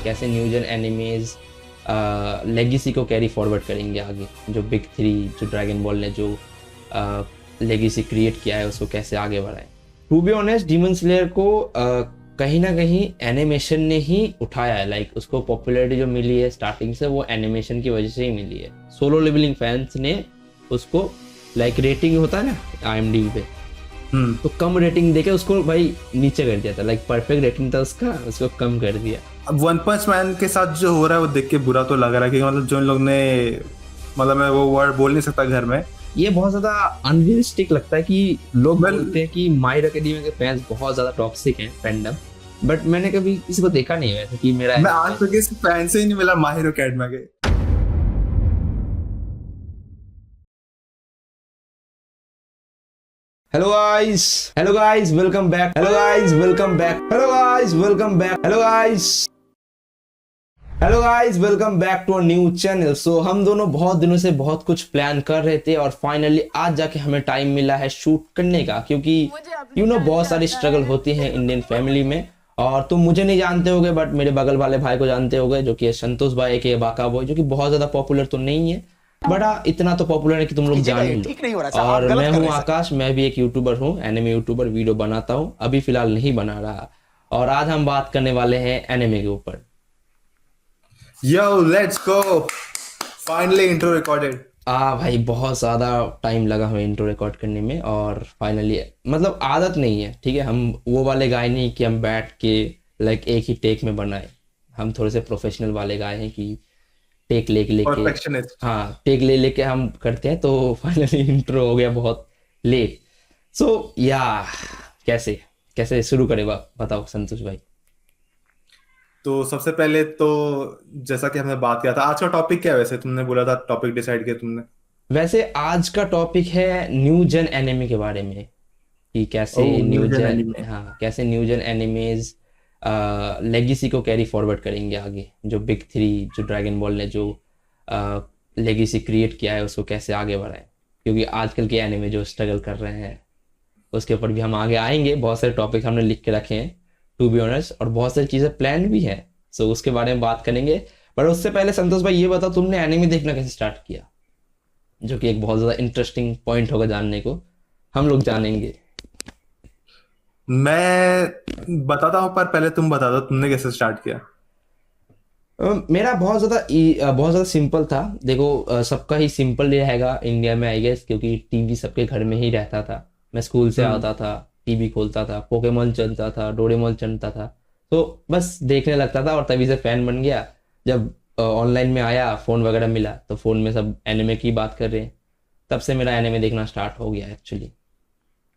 कैसे न्यू जेन animes legacy को carry forward करेंगे आगे, जो बिग थ्री, जो ड्रैगन बॉल ने जो लेगेसी क्रिएट किया है उसको कैसे आगे बढ़ाएं। To be honest, demon slayer को कहीं ना कहीं एनिमेशन ने ही उठाया है। लाइक उसको पॉपुलैरिटी जो मिली है स्टार्टिंग से वो एनिमेशन की वजह से ही मिली है। सोलो लेवलिंग फैंस ने उसको लाइक रेटिंग होता है ना IMDb पे, तो कम रेटिंग देके उसको भाई नीचे कर दिया था। लाइक परफेक्ट रेटिंग था उसका, उसको कम कर दिया। अब वन पंच मैन के साथ जो हो रहा है वो देख के बुरा तो लग रहा है कि मतलब जो इन लोग ने, मतलब मैं वो वर्ड बोल नहीं सकता घर में, ये बहुत ज्यादा अनरियलिस्टिक लगता है कि लोग बोलते हैं कि माय हिरो एकेडमिया के फैंस बहुत ज्यादा टॉक्सिक हैं फैंडम, बट मैंने कभी किसी को देखा नहीं है वैसे कि मेरा मैं आज तक इस फैन से ही नहीं मिला माय हिरो एकेडमिया के। Hello guys welcome back, hello guys welcome back, hello guys welcome back, hello guys welcome back to a new channel. So हम दोनों बहुत दिनों से बहुत कुछ प्लान कर रहे थे और फाइनली आज जाके हमें टाइम मिला है शूट करने का, क्योंकि बहुत सारी स्ट्रगल होती है इंडियन फैमिली में। और तुम मुझे नहीं जानते होगे बट मेरे बगल वाले भाई को जानते होगे, जो कि संतोष भाई के बाका बॉय, जो कि बहुत ज्यादा पॉपुलर तो नहीं है बट इतना तो पॉपुलर है कि तुम लोग जान ही लो। और मैं हूँ आकाश, मैं भी एक यूट्यूबर हूँ, एनिमे यूट्यूबर, वीडियो बनाता हूँ, अभी फिलहाल नहीं बना रहा। और आज हम बात करने वाले हैं एनिमे के ऊपर। Yo let's go, finally intro recorded. भाई बहुत ज़्यादा टाइम लगा हमें इंट्रो रिकॉर्ड करने में, और फाइनली मतलब आदत नहीं है, ठीक है, हम वो वाले गाय नहीं कि हम बैठ के लाइक एक ही टेक में बनाए। हम थोड़े से प्रोफेशनल वाले गाय हैं कि टेक लेके परफेक्शनिस्ट। हाँ टेक लेके हम करते हैं। तो फाइनली इंट्रो हो गया बहुत लेट। सो या कैसे कैसे शुरू करें, बताओ संतोष भाई। तो सबसे पहले तो जैसा कि हमने बात किया था, आज का टॉपिक क्या है? वैसे तुमने बोला था टॉपिक डिसाइड किया तुमने। वैसे आज का टॉपिक है न्यू जेन एनिमे के बारे में, कि कैसे न्यू न्यू जेन जेन, एनिमे। हाँ कैसे न्यू जेन एनिमेज लेगेसी को कैरी फॉरवर्ड करेंगे आगे, जो बिग थ्री, जो ड्रैगन बॉल ने जो लेगेसी क्रिएट किया है उसको कैसे आगे बढ़ाएं। क्योंकि आजकल के एनिमे जो स्ट्रगल कर रहे हैं उसके ऊपर भी हम आगे आएंगे। बहुत सारे टॉपिक हमने लिख के रखे हैं टू बी ऑनेस्ट, और बहुत सारी चीज़ें प्लान भी हैं। सो उसके बारे में बात करेंगे। पर उससे पहले संतोष भाई ये बताओ, तुमने एनिमे देखना कैसे स्टार्ट किया, जो कि एक बहुत ज़्यादा इंटरेस्टिंग पॉइंट होगा जानने को, हम लोग जानेंगे। मैं बताता हूँ पर पहले तुम बता दो तुमने कैसे स्टार्ट किया। मेरा बहुत ज़्यादा सिंपल था। देखो सबका ही सिंपल रहेगा इंडिया में आई गेस, क्योंकि टीवी सबके घर में ही रहता था। मैं स्कूल से आता था, टीवी खोलता था, पोकेमोन चलता था, डोरेमोन चलता था, तो बस देखने लगता था और तभी से फैन बन गया। जब ऑनलाइन में आया, फ़ोन वगैरह मिला, तो फ़ोन में सब एनिमे की बात कर रहे हैं, तब से मेरा एनिमे देखना स्टार्ट हो गया एक्चुअली।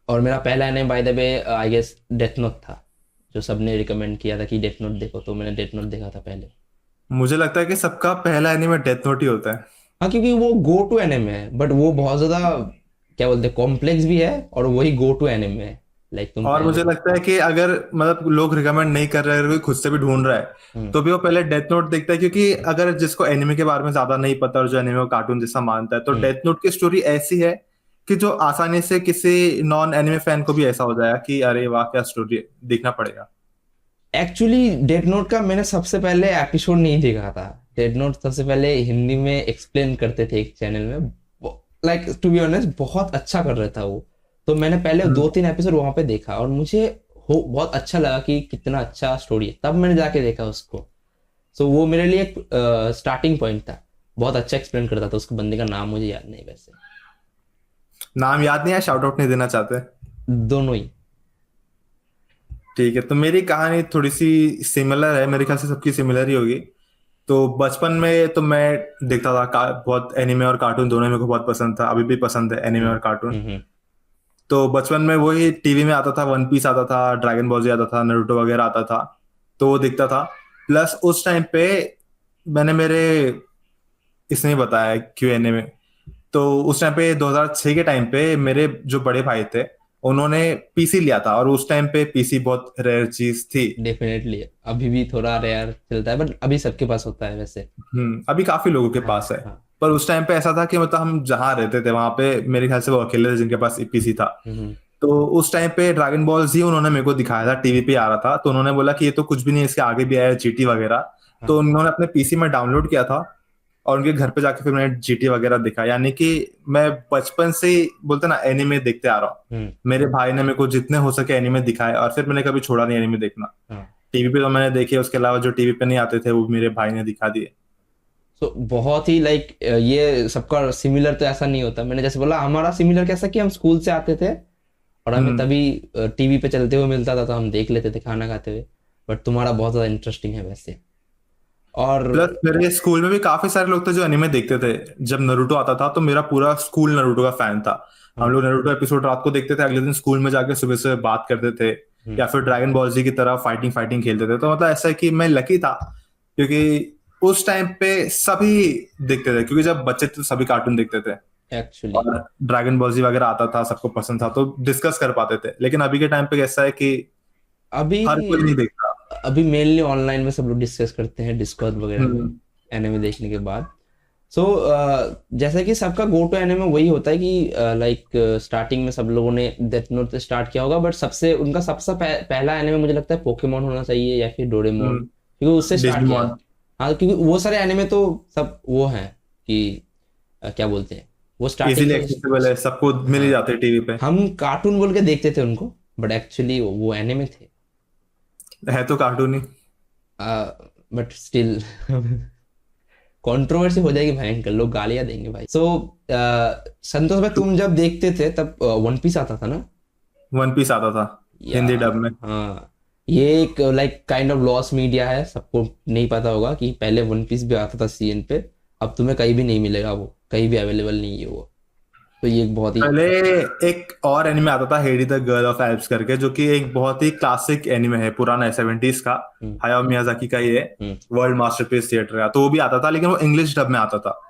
और मेरा पहला anime by the way I guess death note था, जो सबने रिकमेंड किया था कि डेथ नोट देखो, तो मैंने डेथ नोट देखा था पहले। मुझे लगता है कि सबका पहला एनिमे डेथ नोट ही होता है। हाँ क्योंकि वो गो टू एनिमे है, बट वो बहुत ज्यादा क्या बोलते हैं कॉम्प्लेक्स भी है, और वही गो टू एनिमे है। लाइक तुम और पहले मुझे लगता है कि अगर मतलब लोग रिकमेंड नहीं कर रहे हैं, अगर कोई खुद से भी ढूंढ रहा है तो भी वो पहले डेथ नोट देखता है, क्योंकि अगर जिसको एनिमे के बारे में ज्यादा नहीं पता और जो एनिमे को कार्टून जैसा मानता है, तो डेथ नोट की स्टोरी ऐसी है कि जो आसानी से किसी नॉन एनिमे फैन को भी ऐसा हो जाएगा कि अरे वाह क्या स्टोरी है, देखना पड़ेगा। एक्चुअली डेथ नोट का मैंने सबसे पहले एपिसोड नहीं देखा था। डेथ नोट सबसे पहले हिंदी में एक्सप्लेन करते थे एक चैनल में, लाइक टू बी ऑनेस्ट बहुत अच्छा कर रहा था वो। तो मैंने पहले 2-3 एपिसोड वहां पे देखा और मुझे बहुत अच्छा लगा कि कितना अच्छा स्टोरी है, तब मैंने जाके देखा उसको। सो वो मेरे लिए एक स्टार्टिंग पॉइंट था। बहुत अच्छा एक्सप्लेन करता था, उसको बंदे का नाम मुझे याद नहीं वैसे। नाम याद नहीं है, शाउट आउट नहीं देना चाहते? दोनों ही। ठीक है, तो मेरी कहानी थोड़ी सी सिमिलर है, मेरे ख्याल से सबकी सिमिलर ही होगी। तो बचपन में तो मैं देखता था बहुत एनिमे और कार्टून दोनों मेरे को बहुत पसंद था, अभी भी पसंद है एनिमे और कार्टून। हम्म। तो बचपन में वही टीवी में आता था, वन पीस आता था, ड्रैगन बॉल जी आता था, नारुतो वगैरह आता था, तो वो दिखता था। प्लस उस टाइम पे मैंने मेरे इसने बताया Q&A में, तो उस टाइम पे 2006 के टाइम पे मेरे जो बड़े भाई थे उन्होंने पीसी लिया था, और उस टाइम पे पीसी बहुत रेयर चीज थी। डेफिनेटली अभी भी थोड़ा रेयर चलता है, बट अभी सबके पास होता है वैसे। अभी काफी लोगों के हाँ पास है। हाँ। पर उस टाइम पे ऐसा था कि मतलब हम जहाँ रहते थे वहां पे मेरे ख्याल से वो अकेले थे जिनके पास पीसी था। हम्म। तो उस टाइम पे ड्रैगन बॉल जी उन्होंने मेरे को दिखाया था, टीवी पे आ रहा था, तो उन्होंने बोला कि ये तो कुछ भी नहीं है, इसके आगे भी आया जीटी वगैरह, तो हाँ। उन्होंने अपने पीसी में डाउनलोड किया था और उनके घर पे जाके फिर मैंने जीटी वगैरह देखा। यानी कि मैं बचपन से ही बोलते ना एनिमे देखते आ रहा हूँ। हम्म। मेरे भाई ने मेरे को जितने हो सके एनिमे दिखाए और फिर मैंने कभी छोड़ा नहीं एनिमे देखना। हाँ। टीवी पे तो मैंने देखे, उसके अलावा जो टीवी पे नहीं आते थे वो मेरे भाई ने दिखा दिए। तो बहुत ही लाइक ये सबका सिमिलर तो ऐसा नहीं होता। मैंने जैसे बोला हमारा सिमिलर कैसा कि हम स्कूल से आते थे और हमें हम्म। तभी टीवी पे चलते हुए मिलता था तो हम देख लेते थे खाना खाते हुए। बट तुम्हारा बहुत ज्यादा इंटरेस्टिंग है वैसे। और प्लस मेरे स्कूल में भी काफी सारे लोग थे जो एनिमे देखते थे। जब नरूटो आता था तो मेरा पूरा स्कूल नरूटो का फैन था। हम हाँ। लोग नरूटो एपिसोड रात को देखते थे, अगले दिन स्कूल में जाके सुबह से बात करते थे, हम्म। या फिर ड्रैगन बॉल जी की तरह फाइटिंग फाइटिंग खेलते थे। तो मतलब ऐसा है कि मैं लकी था, क्योंकि उस टाइम पे सभी देखते थे, क्योंकि जब बच्चे थे तो सभी कार्टून देखते थे एक्चुअली और ड्रैगन बॉल जी वगैरह आता था, सबको पसंद था तो डिस्कस कर पाते थे। लेकिन अभी के टाइम पे कैसा है कि अभी हर कोई नहीं देखता। अभी मेनली ऑनलाइन में सब लोग डिस्कस करते हैं डिस्कॉर्ड वगैरह में हम्म। एनिमे देखने के बाद। सो जैसा कि सबका गो टू एनिमे वही होता है कि लाइक स्टार्टिंग में सब लोगों ने डेथ नोट से स्टार्ट किया होगा, बट सबसे उनका सबसे पहला एनिमे मुझे लगता है पोकेमोन होना चाहिए या फिर डोरेमोन, क्योंकि उससे स्टार्ट किया है। डिजिमोन। हाँ, क्योंकि वो सारे एनिमे तो सब वो हैं कि क्या बोलते हैं, वो स्टार्टिंग इजीली से। एक्सेसिबल है, सबको मिल ही हाँ, जाते हैं टीवी पे। हम कार्टून बोल के देखते थे उनको, बट एक्चुअली वो एनिमे थे। है तो cartoon he. But still controversy हो जाएगी भयंकर, लोग गालियां देंगे भाई। सो संतोष भाई, तुम जब देखते थे तब वन पीस आता था ना? वन पीस आता था या हिंदी डब में। हाँ, ये एक like kind of loss media है, सबको नहीं पता होगा कि पहले वन पीस भी आता था सीएन पे। अब तुम्हें कहीं भी नहीं मिलेगा, वो कहीं भी अवेलेबल नहीं है वो। तो ये एक बहुत ही पहले एक और एनिमे आता था, Heidi the girl of Alps करके, जो कि एक बहुत ही क्लासिक एनिमे है, पुराना है, 70s का। हम्म। हायाओ मियाजाकी का ये हम्म। वर्ल्ड मास्टरपीस थिएटर का। तो वो भी आता था, लेकिन वो इंग्लिश डब में आता था।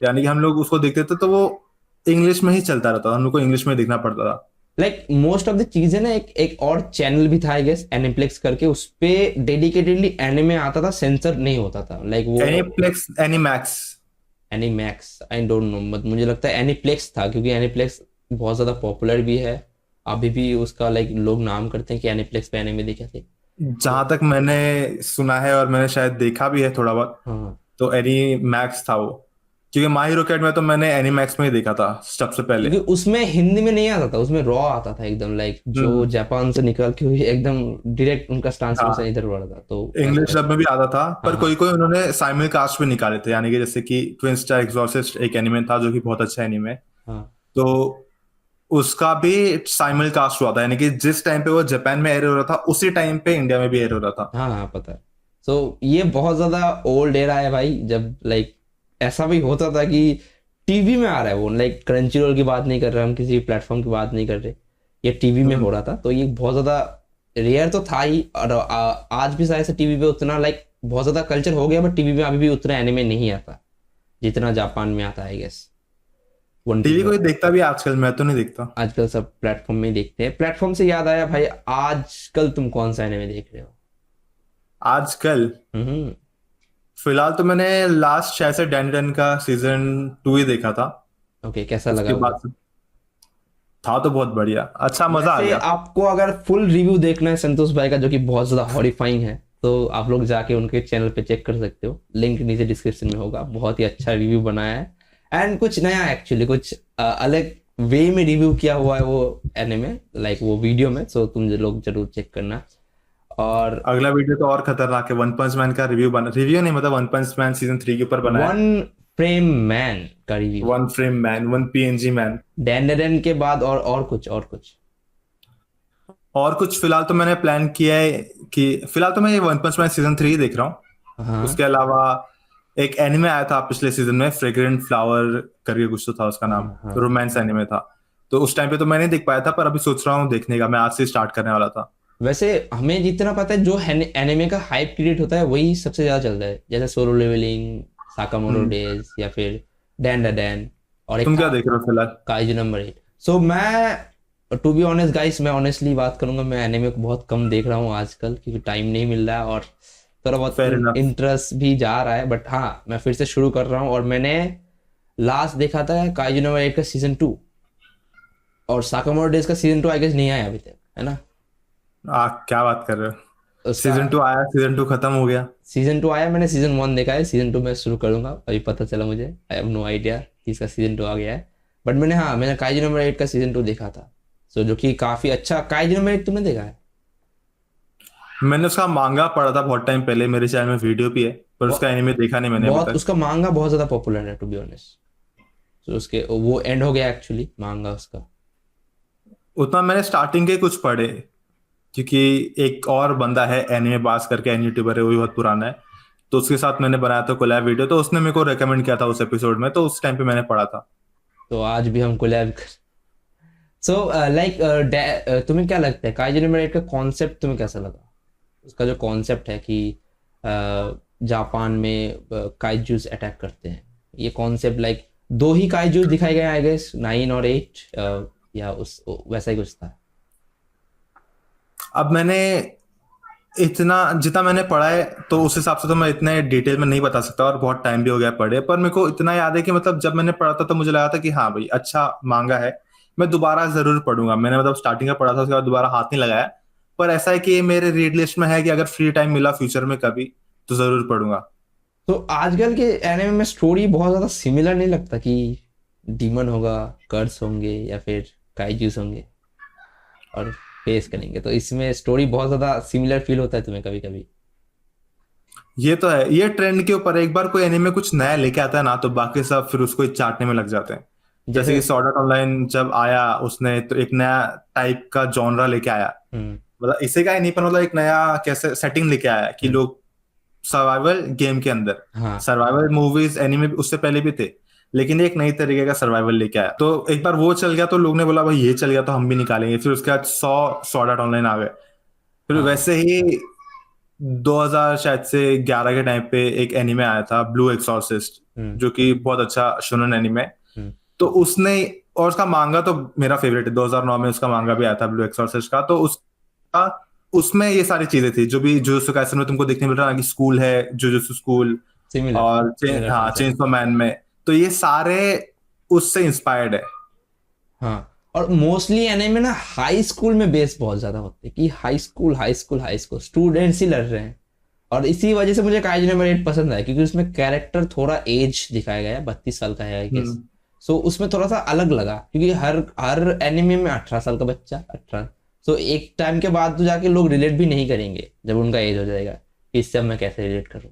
यानी कि हम लोग उसको देखते थे तो वो इंग्लिश में ही चलता रहता था, हम लोग को इंग्लिश में देखना पड़ता था। लाइक मोस्ट ऑफ द चीजें ना, एक और चैनल भी था आई गेस, एनिप्लेक्स करके, उस पे डेडिकेटेडली एनिमे आता था, सेंसर नहीं होता था लाइक वो। Aniplex, Animax. Animax I don't know, but मुझे लगता है एनीप्लेक्स था, क्योंकि एनीप्लेक्स बहुत ज्यादा पॉपुलर भी है। अभी भी उसका लाइक लोग नाम करते हैं कि एनीप्लेक्स पे एनिमे देखे थे। जहां तो तक मैंने सुना है और मैंने शायद देखा भी है थोड़ा बहुत, हाँ, तो एनीमैक्स था वो। क्योंकि माई हीरो अकेडमी में तो मैंने एनीमैक्स में ही देखा था सबसे पहले। क्योंकि उसमें हिंदी में नहीं आता था, उसमें रॉ आता था एकदम, लाइक जो हम्म। जापान से निकल के हुई एकदम डायरेक्ट उनका ट्रांसलेशन हाँ, इधर बढ़ा था, तो इंग्लिश वैसा। डब में भी आता था, हाँ पर हाँ कोई कोई उन्होंने साइमल कास्ट भी निकाले थे। यानी कि जैसे कि ट्विन स्टार एग्जॉर्सिस्ट एक एनिमे था जो कि बहुत अच्छा एनिमे है। हाँ तो उसका भी साइमल कास्ट हुआ था, यानी कि जिस टाइम पे वो जापान में एयर हो रहा था उसी टाइम पे इंडिया में भी एयर हो रहा था। हाँ हाँ, पता है। सो ये बहुत ज्यादा ओल्ड एरा है भाई, जब लाइक ऐसा भी होता था कि टीवी में आ रहा है वो, लाइक क्रंची रोल की बात नहीं कर रहे हम, किसी प्लेटफॉर्म की बात नहीं कर रहे, ये टीवी में हो हम्म। रहा था। तो ये बहुत ज्यादा रेयर तो था ही, और आज भी शायद से टीवी पे उतना लाइक बहुत ज्यादा कल्चर हो गया, बट टीवी में अभी भी उतना एनिमे नहीं आता जितना जापान में आता है, I guess. One piece TV कोई देखता भी है आजकल, मैं तो नहीं देखता। आजकल सब प्लेटफॉर्म में ही देखते हैं। प्लेटफॉर्म से याद आया भाई, आजकल तुम कौन सा एनिमे देख रहे हो? आजकल हम्म। फिलहाल तो मैंने लास्ट शायद से डैन डैन का सीजन 2 ही देखा था। ओके, कैसा लगा उसके वो? बाद था तो बहुत बढ़िया, अच्छा मजा आ वैसे गया। आपको अगर फुल रिव्यू देखना है संतोष भाई का, जो कि बहुत ज्यादा हॉरिफाइंग है, तो आप लोग जाके उनके चैनल पे चेक कर सकते हो, लिंक नीचे डिस्क्रिप्शन में होगा। बहुत ही अच्छा रिव्यू बनाया है, एंड कुछ नया एक्चुअली, कुछ अलग वे में रिव्यू किया हुआ है वो एनिमे, लाइक वो वीडियो में। सो तुम लोग जरूर चेक करना। और अगला वीडियो तो और खतरनाक है, वन पंच मैन का रिव्यू नहीं, मतलब वन पंच मैन सीजन 3 के ऊपर बना है। वन फ्रेम मैन का रिव्यू है। One frame man, one PNG man. डैंडरन के बाद और कुछ। और कुछ फिलहाल तो मैंने प्लान किया है कि फिलहाल तो मैं ये वन पंच मैन सीजन 3 ही देख रहा हूँ। हाँ उसके अलावा एक एनिमे आया था पिछले सीजन में, फ्रेग्रेंट फ्लावर करके कुछ तो था उसका नाम, हाँ हाँ। रोमांस एनिमे था। तो उस टाइम पे तो मैं नहीं देख पाया था, पर अभी सोच रहा हूँ देखने का, मैं आज से स्टार्ट करने वाला था। वैसे हमें जितना पता है, जो एनिमे का हाइप क्रिएट होता है वही सबसे ज्यादा चलता है, जैसे सोलो लेवलिंग, साकामोरो हम्म। डेज, या फिर डैन द डैन, और एक तुम था क्या देख रहे हो फिलहाल? Kaiju number 8। सो मैं टू बी ऑनेस्ट गाइस, मैं ऑनेस्टली बात करूंगा, मैं एनिमे को बहुत कम देख रहा हूँ आजकल, क्योंकि टाइम नहीं मिल रहा है, और थोड़ा बहुत फेयर इनफ। इंटरेस्ट भी जा रहा है। बट हाँ, मैं फिर से शुरू कर रहा हूँ, और मैंने लास्ट देखा था काइजू नंबर 8 का सीजन 2, और साकामोरो डेज का सीजन 2 आई गेस नहीं आया अभी तक, है ना? क्या बात कर रहे हो? उसका सीजन 2 आया, सीजन 2 खत्म हो गया। सीजन 2 आया, मैंने सीजन 1 देखा है, सीजन 2 मैं शुरू करूंगा, अभी पता चला मुझे, आई हैव नो आइडिया कि इसका सीजन 2 आ गया है। बट मैंने काइजू नंबर 8 का सीजन 2 देखा था, सो जो कि काफी अच्छा। काइजू नंबर 8 तुमने देखा है? मैंने उसका मांगा पढ़ा था बहुत टाइम पहले, मेरे चैनल में वीडियो भी है, पर उसका एनिमे देखा नहीं मैंने अभी बहुत तक। उसका मांगा बहुत ज्यादा पॉपुलर है टू बी ऑनेस्ट। तो उसके वो एंड हो गया एक्चुअली मांगा उसका। उतना मैंने स्टार्टिंग के कुछ पढ़े, क्योंकि एक और बंदा है एनिमे बास करके, एन यूट्यूबर है, वो भी बहुत पुराना है, तो उसके साथ मैंने बनाया था कोलैब वीडियो, तो उसने मेरे को रेकमेंड किया था उस एपिसोड में, तो उस टाइम पे मैंने पढ़ा था। तो आज भी हम कोलैब कर। सो लाइक तुम्हें क्या लगता है काइजू नंबर 8 का कॉन्सेप्ट तुम्हें कैसा लगा? उसका जो कॉन्सेप्ट है कि जापान में काइजूस अटैक करते हैं, ये कॉन्सेप्ट लाइक 2 ही काइजूस दिखाए गए आई गेस, 9 और 8, या उस वैसा ही कुछ था। अब मैंने इतना जितना मैंने पढ़ा है, तो उस हिसाब से तो मैं इतने डिटेल में नहीं बता सकता, और बहुत टाइम भी हो गया पढ़े, पर मेरे को इतना याद है कि मतलब जब मैंने पढ़ा था तो मुझे लगा था कि हाँ भाई अच्छा मांगा है, मैं दोबारा जरूर पढ़ूंगा। मैंने मतलब स्टार्टिंग का पढ़ा था, उसके बाद दोबारा हाथ नहीं लगाया, पर ऐसा है कि ये मेरे रीड लिस्ट में है कि अगर फ्री टाइम मिला फ्यूचर में कभी तो जरूर पढ़ूंगा। तो आजकल के एनिमे में स्टोरी बहुत ज्यादा सिमिलर नहीं लगता कि डीमन होगा, कर्स होंगे या फिर काइजूस होंगे और फेस करेंगे, तो इसमें स्टोरी बहुत ज्यादा सिमिलर फील होता है तुम्हें कभी कभी? ये तो है, ये ट्रेंड के ऊपर है, एक बार कोई एनिमे कुछ नया लेके आता है ना, तो बाकी सब फिर उसको ही चाटने में लग जाते हैं। जैसे जैसे कि सॉर्ड आर्ट ऑनलाइन जब आया, उसने तो एक नया टाइप का जॉनरा लेके आया, हम्म मतलब इसे का ही नहीं, पर मतलब एक नया कैसे सेटिंग लेके आया कि हम्म, लोग सर्वाइवल गेम के अंदर, हाँ सर्वाइवल मूवीज एनिमे उससे पहले भी थे, लेकिन एक नई तरीके का सर्वाइवल लेके आया, तो एक बार वो चल गया तो लोग ने बोला भाई ये चल गया तो हम भी निकालेंगे, फिर उसके बाद 100 सॉर्ड आर्ट ऑनलाइन आ गए। फिर हाँ। वैसे ही 2000 शायद से 11 के टाइम पे एक एनिमे आया था ब्लू एक्सॉर्सिस्ट, हम्म जो कि बहुत अच्छा शोनेन एनिमे, हम्म तो उसने, और उसका मांगा तो मेरा फेवरेट है, 2009 में उसका मांगा भी आया था ब्लू एक्सॉर्सिस्ट का, तो उसका उसमें ये सारी चीजें थी जो भी जुजुत्सु काइसन में तुमको देखने मिल रहा है कि स्कूल है जुजुत्सु स्कूल, सिमिलर और सिमिलर हाँ कॉन्सेप्ट। चेंसो मैन में, तो ये सारे उससे इंस्पायर्ड है। हाँ, और मोस्टली एनिमे ना हाई स्कूल में बेस बहुत ज्यादा होते हैं कि high school high school high school students ही लड़ रहे हैं। और इसी वजह से मुझे काइजू नंबर 8 पसंद है, क्योंकि उसमें कैरेक्टर थोड़ा एज दिखाया गया है, 32 साल का है आई गेस। हम्म। सो उसमें थोड़ा सा अलग लगा, क्योंकि हर हर एनिमे में 18 साल का बच्चा 18। सो एक टाइम के बाद तो जाके लोग रिलेट भी नहीं करेंगे जब उनका एज हो जाएगा कि इससे अब मैं कैसे रिलेट करूँ।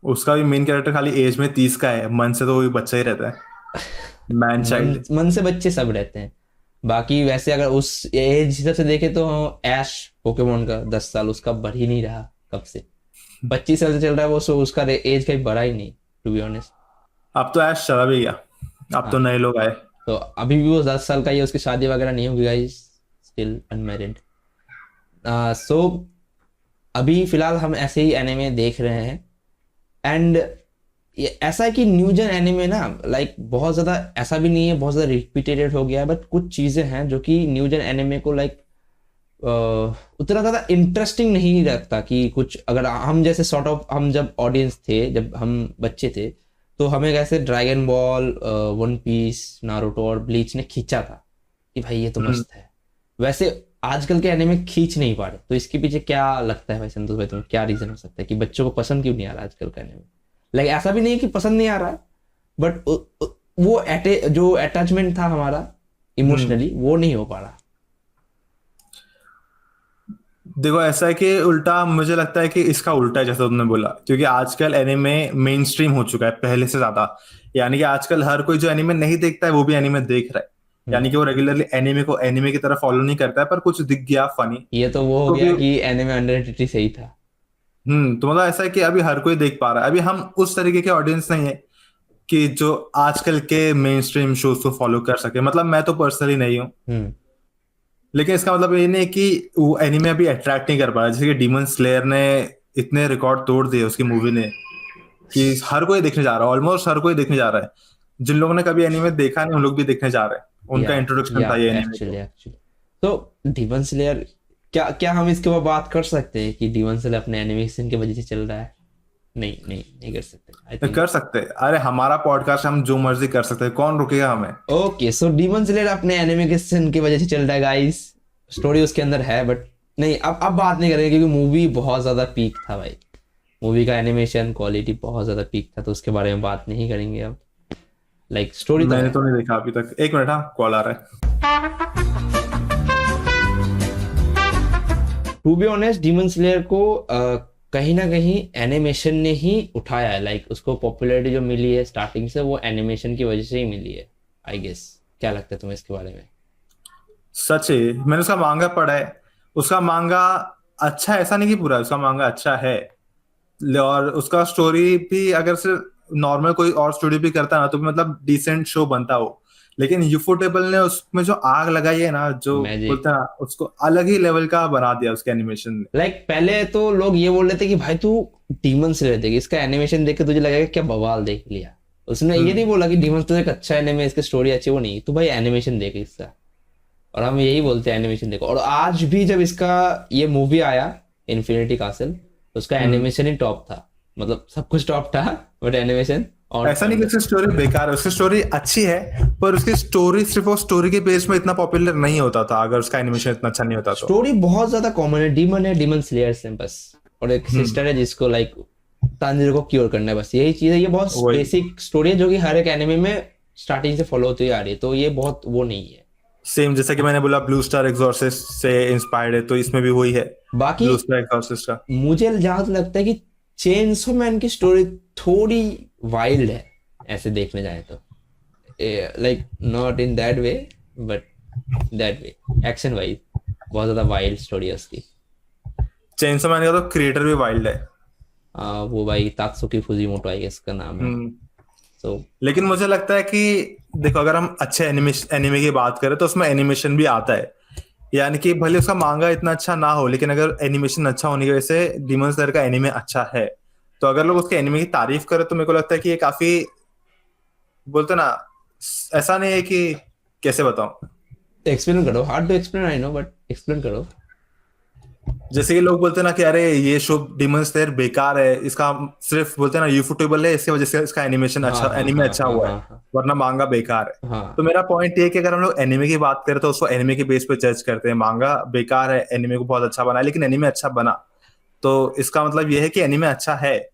उसका भी मेन कैरेक्टर खाली एज में 30 का है, मन से तो वो भी बच्चा ही रहता है, मैन चाइल्ड। मन से बच्चे सब रहते हैं। बाकी वैसे अगर उस एज हिसाब से देखे तो ऐश पोकेमोन का 10 साल उसका बढ़ ही नहीं रहा कब से, 25 साल से चल रहा है वो, सो उसका एज कहीं बढ़ा ही नहीं टू बी ऑनेस्ट। अब तो ऐश चला भी गया, अब तो हाँ, नए लोग आए। तो अभी भी वो 10 साल का ही है, उसकी शादी वगैरह नहीं होगी गाइस, स्टिल अनमैरिड। सो अभी फिलहाल हम ऐसे ही एनिमे देख रहे हैं। एंड ये ऐसा है कि न्यू जेन एनिमे ना लाइक बहुत ज़्यादा ऐसा भी नहीं है बहुत ज़्यादा रिपीटेटेड हो गया है, बट कुछ चीज़ें हैं जो कि न्यू जेन एनिमे को लाइक उतना ज़्यादा इंटरेस्टिंग नहीं रखता। कि कुछ अगर हम जैसे सॉर्ट ऑफ, हम जब ऑडियंस थे, जब हम बच्चे थे, तो हमें कैसे dragon ball, one piece, Naruto और ब्लीच ने खींचा था कि भाई ये तो मस्त है, वैसे आजकल के एनिमे खींच नहीं पा रहे। तो इसके पीछे क्या लगता है भाई संतोष भाई, तुम्हें क्या रीजन हो सकता है कि बच्चों को पसंद क्यों नहीं आ रहा आजकल का एनिमे? लाइक ऐसा भी नहीं है कि पसंद नहीं आ रहा, बट वो जो अटैचमेंट था हमारा इमोशनली वो नहीं हो पा रहा। देखो ऐसा है कि उल्टा मुझे लगता है कि इसका उल्टा है जैसा तुमने बोला, क्योंकि आजकल एनिमे मेन स्ट्रीम हो चुका है पहले से ज्यादा, यानी कि आजकल हर कोई जो एनिमे नहीं देखता है वो भी एनिमे देख रहा है, हम्म, यानी कि वो रेगुलरली एनिमे को एनिमे की तरह फॉलो नहीं करता है, पर कुछ दिख गया फनी ये तो वो हो तो भी। गया कि एनिमे अंडररेटेड सही था। तो मतलब ऐसा है कि अभी हर कोई देख पा रहा है, अभी हम उस तरीके के ऑडियंस नहीं है कि जो आजकल के मेन स्ट्रीम शोज को फॉलो कर सके, मतलब मैं तो पर्सनली नहीं हूँ, हम्म लेकिन इसका मतलब ये नहीं कि वो एनिमे अभी अट्रैक्ट नहीं कर पा रहा, जैसे कि डीमन स्लेयर ने इतने रिकॉर्ड तोड़ दिए उसकी मूवी ने कि हर कोई देखने जा रहा है, ऑलमोस्ट हर कोई देखने जा रहा है, जिन लोगों ने कभी एनीमे देखा नहीं उन लोग भी देखने जा रहे हैं, या उनका इंट्रोडक्शन या था ये एनीमे एक्चुअली को। एक्चुअली तो डिमन स्लेयर, क्या क्या हम इसके ऊपर बात कर सकते हैं कि डिमन स्लेयर अपने एनिमेशन की वजह से चल रहा है? नहीं नहीं नहीं कर सकते आई थिंक। कर सकते हैं, अरे हमारा पॉडकास्ट, हम जो मर्जी कर सकते हैं, कौन रुकेगा हमें। ओके, सो डिमन स्लेयर अपने एनिमेशन की वजह से चल रहा है गाइस, स्टोरी उसके अंदर है बट नहीं, अब बात नहीं करेंगे क्योंकि मूवी बहुत ज्यादा पीक था भाई। मूवी का एनिमेशन क्वालिटी बहुत ज्यादा पीक था, तो उसके बारे में बात नहीं करेंगे अब। लाइक स्टोरी तो मैंने है। तो नहीं देखा अभी तक। एक मिनट, हाँ कॉल आ रहा है। To be honest demon slayer को कहीं ना कहीं एनिमेशन ने ही उठाया है। लाइक उसको पॉपुलैरिटी जो मिली है स्टार्टिंग से, वो एनिमेशन की वजह से ही मिली है आई गेस। क्या लगता है तुम्हें इसके बारे में? सच है, मैंने उसका मांगा पढ़ा है। उसका मांगा अच्छा है, ऐसा नहीं कि पूरा, उसका मांगा अच्छा है। और उसका स्टोरी भी अगर सिर्फ नॉर्मल कोई और स्टोरी भी करता ना तो भी मतलब डिसेंट शो बनता हो। लेकिन यूफोटेबल ने उसमें जो आग लगाई है ना, जो मैजिक। बोलते हैं ना, उसको अलग ही लेवल का बना दिया उसके एनिमेशन ने। लाइक पहले तो लोग ये बोल रहे थे कि भाई तू डीमन स्लेयर देख, इसका एनिमेशन देख के तुझे लगेगा क्या बवाल देख लिया। उसने ये नहीं बोला कि डीमन स्लेयर एक अच्छा एनिमे, इसकी स्टोरी अच्छी, वो नहीं, तू भाई एनिमेशन देख इसका। और हम यही बोलते हैं एनिमेशन देखो। और आज भी जब इसका ये मूवी आया इन्फिनिटी कासल, तो उसका एनिमेशन ही टॉप था। मतलब सब कुछ टॉप था, बट एनिमेशन और ऐसा नहीं कि उसकी स्टोरी बेकार है, उसकी स्टोरी अच्छी है, पर उसकी स्टोरी सिर्फ वो स्टोरी के बेस में इतना पॉपुलर नहीं होता था अगर उसका एनिमेशन इतना अच्छा नहीं होता तो। स्टोरी बहुत ज्यादा कॉमन है, डीमन स्लेयर्स है बस, और एक सिस्टर है जिसको लाइक तांजिरो को क्योर करना है, बस यही चीज है। ये बहुत वही। बेसिक स्टोरी है जो कि हर एक एनिमे में स्टार्टिंग से फॉलो होती आ रही है, तो ये बहुत वो नहीं है। सेम जैसा कि मैंने बोला ब्लू स्टार एग्जॉर्सिस्ट से इंस्पायर्ड है, तो इसमें भी वही है, बाकी ब्लू स्टार एग्जॉर्सिस्ट का। मुझे जहां तक लगता है कि चेनसो मैन की स्टोरी थोड़ी वाइल्ड है ऐसे देखने जाए तो। Like not in that way, but that way action wise बहुत ज्यादा वाइल्ड स्टोरी है उसकी। चेनसो मैन का तो क्रिएटर भी वाइल्ड है। वो भाई तात्सुकी फुजीमोटो आई गेस का नाम है। सो लेकिन मुझे लगता है कि देखो, अगर हम अच्छे एनिमे की बात करें तो उसमें एनिमेशन भी आता है। यानी कि भले उसका मांगा इतना अच्छा ना हो, लेकिन अगर एनिमेशन अच्छा होने की वजह से डीमन स्लेयर का एनिमे अच्छा है, तो अगर लोग उसके एनिमे की तारीफ करें तो मेरे को लगता है कि ये काफी, बोलते ना, ऐसा नहीं है कि, कैसे बताऊं, एक्सप्लेन करो, hard to explain I know, but explain करो। जैसे कि लोग बोलते हैं ना कि अरे ये शो डीमन स्लेयर बेकार है, इसका सिर्फ बोलते हैं ना यूफोटेबल है, इसकी वजह से इसका एनिमेशन हाँ अच्छा, हाँ एनिमे हाँ अच्छा हाँ हुआ है, हाँ हाँ वरना मांगा बेकार है। हाँ। तो मेरा पॉइंट ये है कि अगर हम लोग एनिमे की बात करें तो उसको एनिमे के बेस पे जज करते हैं। मांगा बेकार है, एनिमे को बहुत अच्छा बना है, लेकिन एनिमे अच्छा बना, तो इसका मतलब ये है कि एनिमे अच्छा है।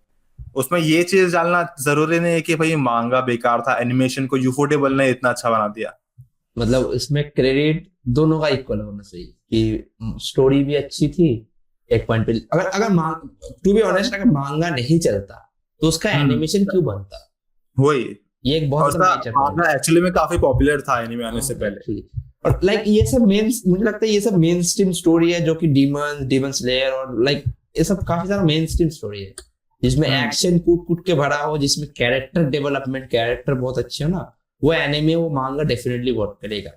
उसमें ये चीज डालना जरूरी नहीं है कि भाई मांगा बेकार था, एनिमेशन को यूफोटेबल ने इतना अच्छा बना दिया। मतलब इसमें क्रेडिट दोनों का इक्वल होना चाहिए कि स्टोरी भी अच्छी थी एक पॉइंट पे। अगर अगर टू बी ऑनेस्ट अगर मांगा नहीं चलता तो उसका एनिमेशन क्यों बनता? वही। ये एक और बहुत उसका मेजर पॉइंट मांगा एक्चुअली में काफी पॉपुलर था एनिमे आने से पहले। एक्चुअली। और लाइक ये सब मेन, मुझे लगता है ये सब मेन स्ट्रीम स्टोरी है जो कि डीमन स्लेयर और लाइक ये सब काफी सारा मेन स्ट्रीम स्टोरी है जिसमें एक्शन कूट कूट के भरा हो, जिसमें कैरेक्टर डेवलपमेंट, कैरेक्टर बहुत अच्छे हो ना, वो एनिमे वो मांगा डेफिनेटली वर्क करेगा।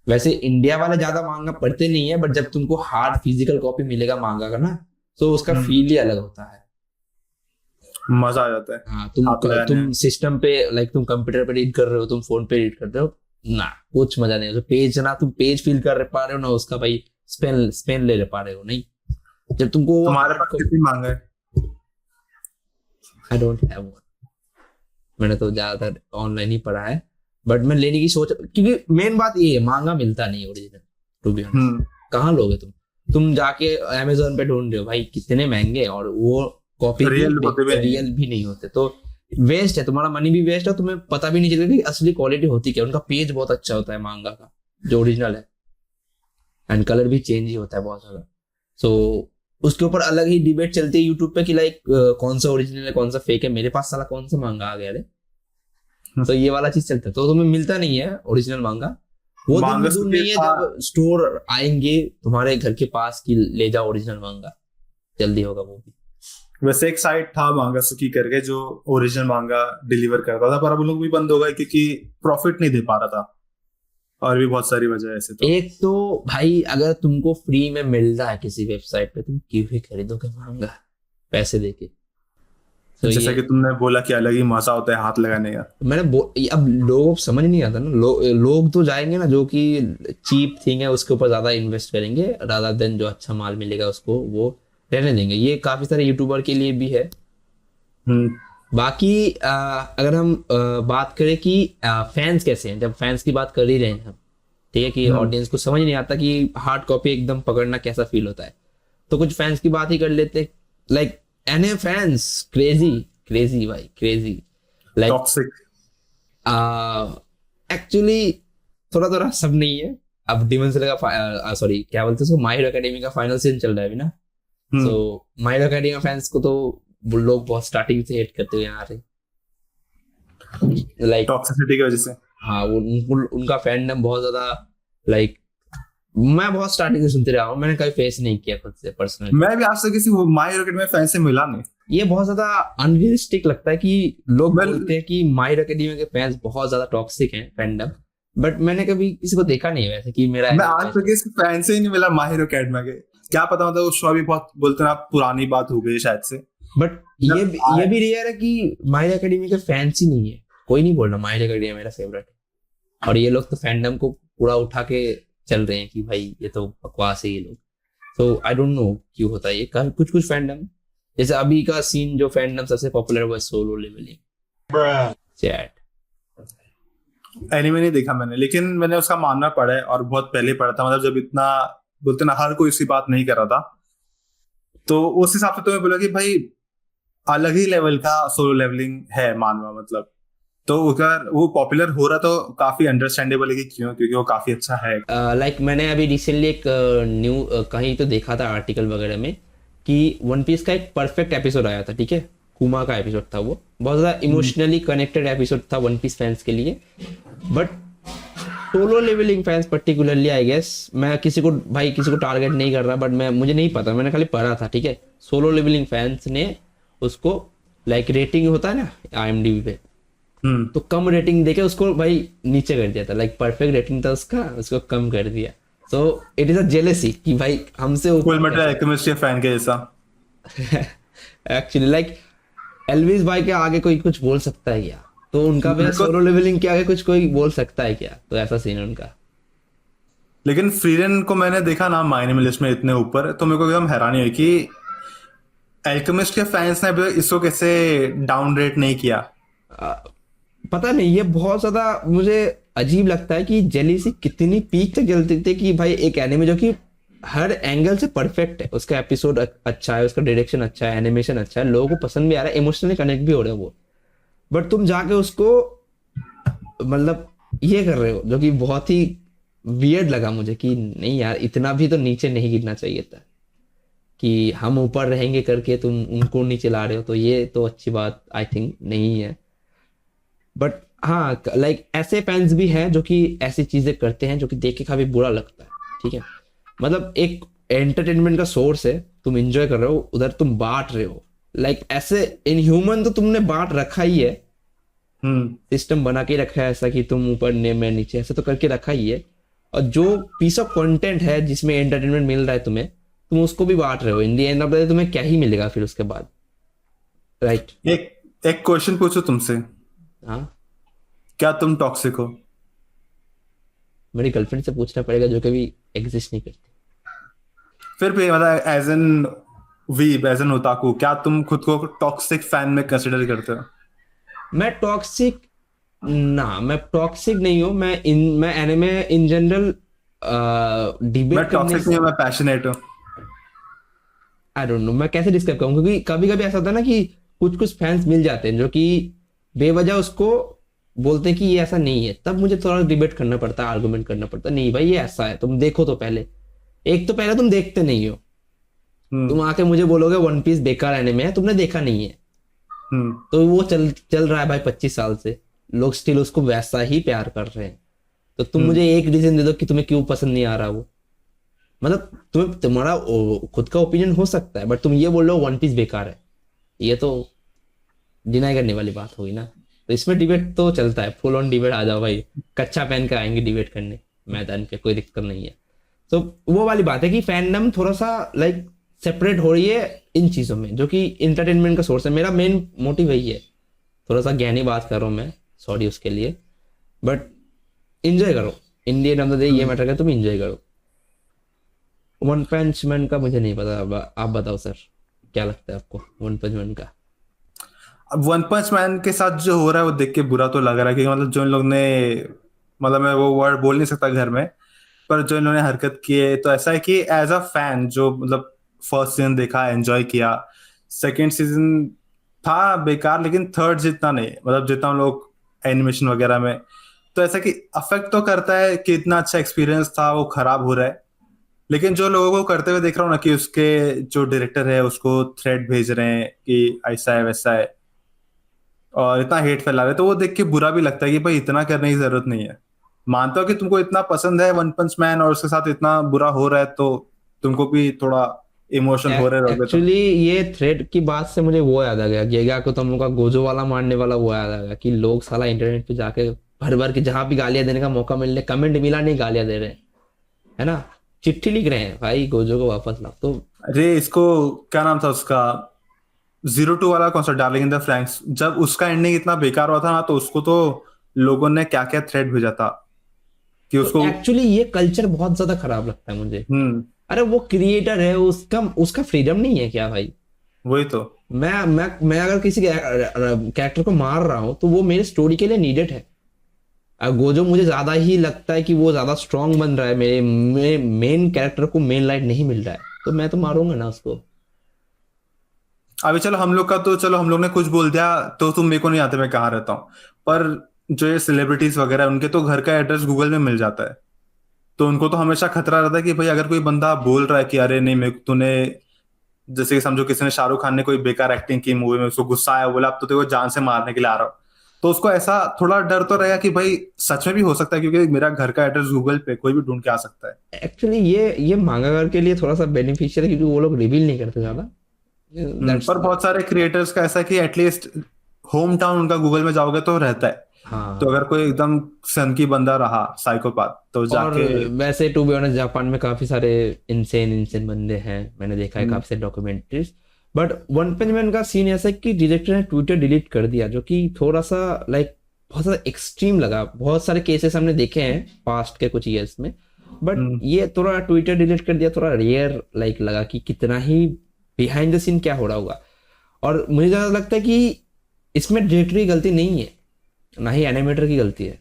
वैसे इंडिया वाले ज्यादा मांगा पढ़ते नहीं है, बट जब तुमको हार्ड फिजिकल कॉपी मिलेगा मांगा का ना, तो उसका फील ही अलग होता है, मजा आ जाता है। हाँ। हाथ लगाने तुम में। सिस्टम पे लाइक तुम कंप्यूटर पे रीड कर रहे हो, तुम फोन पे रीड कर रहे हो ना, कुछ मजा नहीं। तो पेज ना तुम पेज फील कर पा रहे हो ना, उसका भाई स्पेन ले पा रहे हो नहीं। जब तुमको तुम्हारे पास कितनी मांगा है? आई डोंट हैव वन, मैंने तो ज्यादातर ऑनलाइन ही पढ़ा है, बट मैं लेने की सोच, क्योंकि मेन बात ये है मांगा मिलता नहीं ओरिजिनल, टू बी ऑनेस्ट। कहाँ लोगे तुम जाके अमेजोन पे ढूंढ रहे हो भाई, कितने महंगे, और वो कॉपी रियल भी नहीं होते, तो वेस्ट है, तुम्हारा मनी भी वेस्ट है, तुम्हें पता भी नहीं चलेगा कि असली क्वालिटी होती क्या। उनका पेज बहुत अच्छा होता है मांगा का जो ओरिजिनल है, एंड कलर भी चेंज ही होता है बहुत ज्यादा। सो उसके ऊपर अलग ही डिबेट चलती है यूट्यूब पे कि लाइक कौन सा ओरिजिनल है कौन सा फेक है। मेरे पास साला कौन सा मांगा आ गया रे, तो ये वाला चीज चलता है। तो तुम्हें मिलता नहीं है ओरिजिनल मांगा, वो दिन दूर नहीं है जब स्टोर आएंगे तुम्हारे घर के पास की ले जाओ ओरिजिनल मांगा, जल्दी होगा वो भी। वैसे एक साइट था मांगा सुकी करके जो ओरिजिनल मांगा डिलीवर करता था, पर अब लोग भी बंद हो गए क्योंकि प्रॉफिट नहीं दे पा रहा था, और भी बहुत सारी वजह है ऐसे। तो एक तो भाई अगर तुमको फ्री में मिल रहा है किसी वेबसाइट पे, तुम क्यों ही खरीदोगे मांगा पैसे देके? तो जैसा कि तुमने बोला कि अलग ही मजा होता है हाथ लगाने का। अब लोगों को समझ नहीं आता ना, लोग तो जाएंगे ना जो कि चीप थिंग है उसके ऊपर ज्यादा इन्वेस्ट करेंगे, रादर देन जो अच्छा माल मिलेगा उसको वो रहने देंगे। ये काफी सारे यूट्यूबर के लिए भी है। बाकी अगर हम बात करें कि फैंस कैसे हैं, जब फैंस की बात कर ही रहे हैं हम, ठीक है, कि ऑडियंस को समझ नहीं आता कि हार्ड कॉपी एकदम पकड़ना कैसा फील होता है, तो कुछ फैंस की बात ही कर लेते हैं। Like NA fans crazy, crazy भाई, क्रेजी। Like toxic. एक्चुअली थोड़ा थोड़ा सब नहीं है। अब डिमन स्लेयर का सॉरी क्या बोलते हैं उसको, माय हीरो एकेडमी का फाइनल सीजन चल रहा है अभी ना। So my hero academy fans को तो वो लोग बहुत स्टार्टिंग से हेट करते हुए आ रहे, लाइक टॉक्सिसिटी की वजह से। हाँ वो उनका फैंडम बहुत ज्यादा, लाइक मैं बहुत स्टार्टिंग से सुनते रहा हूँ, मैंने कभी फेस नहीं किया खुद से पर्सनली। मैं भी आज तक किसी माय हीरो एकेडमी फैन से मिला नहीं। ये बहुत ज्यादा अनरियलिस्टिक लगता है कि लोग Well, बोलते हैं कि माय हीरो एकेडमी के फैंस बहुत ज्यादा टॉक्सिक हैं फैंडम, बट मैंने कभी किसी को देखा नहीं है वैसे कि मेरा मैं आज तक किसी फैन से ही नहीं मिला माय हीरो एकेडमी के। क्या पता, मतलब उस शो अभी बहुत बोलते ना पुरानी बात हो गई शायद से। बट ये भी रेयर है कि माय हीरो एकेडमी के फैंस ही नहीं है, कोई नहीं बोल रहा माय हीरो एकेडमी मेरा फेवरेट है। और ये लोग तो फैंडम को पूरा उठा के चल रहे हैं कि भाई ये तो बकवास है ये लोग। तो आई डोंट नो क्यों होता है ये, कुछ कुछ फैंडम, जैसे अभी का सीन जो फैंडम सबसे पॉपुलर हुआ है सोलो लेवलिंग चैट। एनिमे नहीं देखा मैंने, लेकिन मैंने उसका मानना पड़ा है और बहुत पहले पढ़ा था, मतलब जब इतना बोलते ना हर कोई उसकी बात नहीं कर रहा था, तो उस हिसाब से तो मैं बोला कि भाई अलग ही लेवल का सोलो लेवलिंग है मानवा, मतलब तो अगर वो पॉपुलर हो रहा तो काफी अंडरस्टैंडेबल है कि क्यों, क्योंकि वो काफी अच्छा है। लाइक मैंने अभी रिसेंटली एक न्यू कहीं तो देखा था आर्टिकल वगैरह में कि वन पीस का एक परफेक्ट एपिसोड आया था, ठीक है, कुमा का एपिसोड था वो, बहुत ज़्यादा इमोशनली कनेक्टेड एपिसोड था वन पीस फैंस के लिए। But solo leveling fans particularly I guess, मैं किसी को भाई किसी को टारगेट नहीं कर रहा, बट मैं मुझे नहीं पता, मैंने खाली पढ़ा था, ठीक है, सोलो लेवलिंग फैंस ने उसको लाइक रेटिंग होता है ना IMDb पे, तो कम रेटिंग देके उसको भाई नीचे कर दिया था, लाइक परफेक्ट रेटिंग था उसका, उसको कम कर दिया। So it is a jealousy कि भाई हमसे फुल मेटल अल्केमिस्ट फैन के जैसा। एक्चुअली लाइक एल्विस भाई के आगे कोई कुछ बोल सकता है क्या, तो उनका भी सोलो लेवलिंग के आगे कुछ कोई बोल सकता है क्या, तो ऐसा सीन है उनका। लेकिन फ्रीरन को मैंने देखा ना माय एनिमे लिस्ट में इतने ऊपर, तो मेरे को एकदम हैरानी हुई कि अल्केमिस्ट के फैंस ने इसको कैसे डाउन रेट नहीं किया। पता नहीं, ये बहुत ज्यादा मुझे अजीब लगता है कि जेलीसी कितनी पीक तक जलती थी कि भाई एक एनिमे जो कि हर एंगल से परफेक्ट है, उसका एपिसोड अच्छा है, उसका डायरेक्शन अच्छा है, एनिमेशन अच्छा है, लोगों को पसंद भी आ रहा है, इमोशनली कनेक्ट भी हो रहे हैं वो, बट तुम जाके उसको मतलब ये कर रहे हो जो कि बहुत ही वियर्ड लगा मुझे कि नहीं यार इतना भी तो नीचे नहीं गिरना चाहिए था कि हम ऊपर रहेंगे करके तुम उनको नीचे ला रहे हो, तो ये तो अच्छी बात आई थिंक नहीं है। बट हाँ लाइक ऐसे फैंस भी हैं जो कि ऐसी चीजें करते हैं जो कि देख के काफी बुरा लगता है, ठीक है, मतलब एक एंटरटेनमेंट का सोर्स है, तुम एंजॉय कर रहे हो, उधर तुम बांट रहे हो, लाइक ऐसे इन ह्यूमन तो तुमने बांट रखा ही है, सिस्टम बना के रखा है ऐसा कि तुम ऊपर ने मैं नीचे ऐसे तो करके रखा ही है, और जो पीस ऑफ कंटेंट है जिसमें एंटरटेनमेंट मिल रहा है तुम्हें, तुम उसको भी बांट रहे हो, इन दी एंड ऑफ द डे तुम्हें क्या ही मिलेगा फिर उसके बाद, राइट। एक एक क्वेश्चन पूछो तुमसे, हाँ क्या तुम टॉक्सिक हो? मेरी गर्लफ्रेंड से पूछना पड़ेगा जो कभी एग्जिस्ट नहीं करती। फिर भी मतलब as an weeb, as an otaku, क्या तुम खुद को टॉक्सिक फैन में कंसिडर करते हो? मैं टॉक्सिक ना, मैं टॉक्सिक नहीं हूँ, मैं एनिमे इन जनरल मैं डिबेट करने टॉक्सिक नहीं हूं, मैं पैशनेट हूँ। आई डोंट नो मैं कैसे डिस्क्राइब करूँ, क्योंकि कभी कभी ऐसा होता है ना कि कुछ कुछ फैंस मिल जाते हैं जो कि बेवजह उसको बोलते हैं कि ये ऐसा नहीं है, तब मुझे थोड़ा डिबेट करना पड़ता है, आर्गुमेंट करना पड़ता है, नहीं भाई ये ऐसा है, तुम देखो तो पहले, एक तो पहले तुम देखते नहीं हो, तुम आके मुझे बोलोगे वन पीस बेकार एनिमे है, तुमने देखा नहीं है, तो वो चल रहा है भाई 25 साल से, लोग स्टिल उसको वैसा ही प्यार कर रहे हैं, तो तुम मुझे एक रीजन दे दो कि तुम्हें क्यों पसंद नहीं आ रहा वो, मतलब तुम्हें तुम्हारा खुद का ओपिनियन हो सकता है, बट तुम ये बोल रहे हो वन पीस बेकार है, ये तो डिनाई करने वाली बात होगी ना, तो इसमें डिबेट तो चलता है, फुल ऑन डिबेट आ जाओ भाई, कच्चा पहन के आएंगे डिबेट करने मैदान पे, कोई दिक्कत नहीं है। तो वो वाली बात है कि फैंडम थोड़ा सा लाइक सेपरेट हो रही है इन चीज़ों में जो कि इंटरटेनमेंट का सोर्स है, मेरा मेन मोटिव वही है, थोड़ा सा ज्ञानी बात कर रहा हूँ मैं, सॉरी उसके लिए, बट इंजॉय करो, इंडियन ऑफ द डे ये मैटर कर, तुम इंजॉय करो। वन पंच मैन का मुझे नहीं पता, आप बताओ सर क्या लगता है आपको वन पंच मैन का? अब वन पंच मैन के साथ जो हो रहा है वो देख के बुरा तो लग रहा है, क्योंकि मतलब जो इन लोग ने, मतलब मैं वो वर्ड बोल नहीं सकता घर में, पर जो इन्होंने हरकत की है, तो ऐसा है कि एज अ फैन जो मतलब फर्स्ट सीजन देखा, एंजॉय किया, सेकेंड सीजन था बेकार, लेकिन थर्ड जितना नहीं, मतलब जितना हम लोग एनिमेशन वगैरह में, तो ऐसा कि अफेक्ट तो करता है कि इतना अच्छा एक्सपीरियंस था वो खराब हो रहा है। लेकिन जो लोगों को करते हुए देख रहा हूँ ना, कि उसके जो डायरेक्टर है उसको थ्रेड भेज रहे हैं कि ऐसा है वैसा है, और इतना हेट फैला रहे हैं, तो वो देख के बुरा भी लगता है कि भाई इतना करने की जरूरत नहीं है। मानता हूँ कि तुमको इतना पसंद है वन पंच मैन और उसके साथ इतना बुरा हो रहा है, तो तुमको भी थोड़ा इमोशन हो रहे होगे तो। एक्चुअली ये थ्रेड की बात से मुझे वो याद आ गया, गेगा को तुम लोग का गोजो वाला मारने वाला वो याद आ गया, कि लोग साला इंटरनेट पे जाके भर भर के जहां भी गालियां देने का मौका मिलने, कमेंट मिला नहीं गालियां दे रहे हैं, है ना, चिट्ठी लिख रहे हैं भाई गोजो को वापस लाओ। तो अरे इसको क्या नाम था उसका, 02 वाला कौन सा, डार्लिंग इन द फ्रैंक्स, जब उसका एंडिंग इतना बेकार हुआ था ना, तो उसको तो लोगों ने क्या क्या थ्रेड भेजा था कि उसको। एक्चुअली ये कल्चर बहुत ज्यादा खराब लगता है मुझे। हम्म। अरे वो क्रिएटर है, उसका उसका फ्रीडम नहीं है क्या भाई? वही तो। मैं अगर किसी कैरेक्टर को मार रहा हूं तो वो मेरे स्टोरी के लिए नीडेड है। गोजो मुझे ज्यादा ही लगता है कि वो ज्यादा स्ट्रांग बन रहा है, मेरे मेन कैरेक्टर को मेन लाइट नहीं मिल रहा है, तो मैं तो मारूंगा ना उसको। अभी चलो हम लोग का तो, चलो हम लोग ने कुछ बोल दिया तो तुम मेरे को नहीं आते मैं कहाँ रहता हूँ, पर जो ये सेलिब्रिटीज वगैरह उनके तो घर का एड्रेस गूगल में मिल जाता है, तो उनको तो हमेशा खतरा रहता है कि भाई अगर कोई बंदा बोल रहा है कि अरे नहीं मेरे को तूने, जैसे कि समझो किसी ने शाहरुख खान ने कोई बेकार एक्टिंग की मूवी में, उसको गुस्सा आया, बोला अब तो तेरे को जान से मारने के लिए आ रहा हूँ, तो उसको ऐसा थोड़ा डर तो रहेगा कि भाई सच में भी हो सकता है, क्योंकि मेरा घर का एड्रेस गूगल पे कोई भी ढूंढ के आ सकता है। एक्चुअली ये मांगागर के लिए थोड़ा सा बेनिफिशियल है, क्योंकि वो लोग रिवील नहीं करते ज्यादा। दैट्स पर बहुत सारे क्रिएटर्स का ऐसा है कि एटलीस्ट होम टाउन उनका गूगल में जाओगे तो रहता है। तो हाँ। अगर कोई एकदम सनकी बंदा रहा साइकोपाथ तो और जाके। वैसे टू बी ऑनेस्ट जापान में काफी सारे इंसेन इंसेन बंदे हैं, मैंने देखा है हम्म, काफी सारे documentaries. But one punch man का सीन ऐसा है कि डायरेक्टर ने ट्विटर डिलीट कर दिया, जो कि थोड़ा सा लाइक बहुत ज्यादा एक्सट्रीम लगा। बहुत सारे केसेस हमने देखे हैं पास्ट के कुछ ईयर्स में, बट हम्म, ये थोड़ा ट्विटर डिलीट कर दिया थोड़ा रेयर लाइक लगा, कि कितना ही बिहाइंड द सीन क्या हो रहा होगा। और मुझे ज्यादा लगता है कि इसमें डायरेक्टर की गलती नहीं है, ना ही एनिमेटर की गलती है,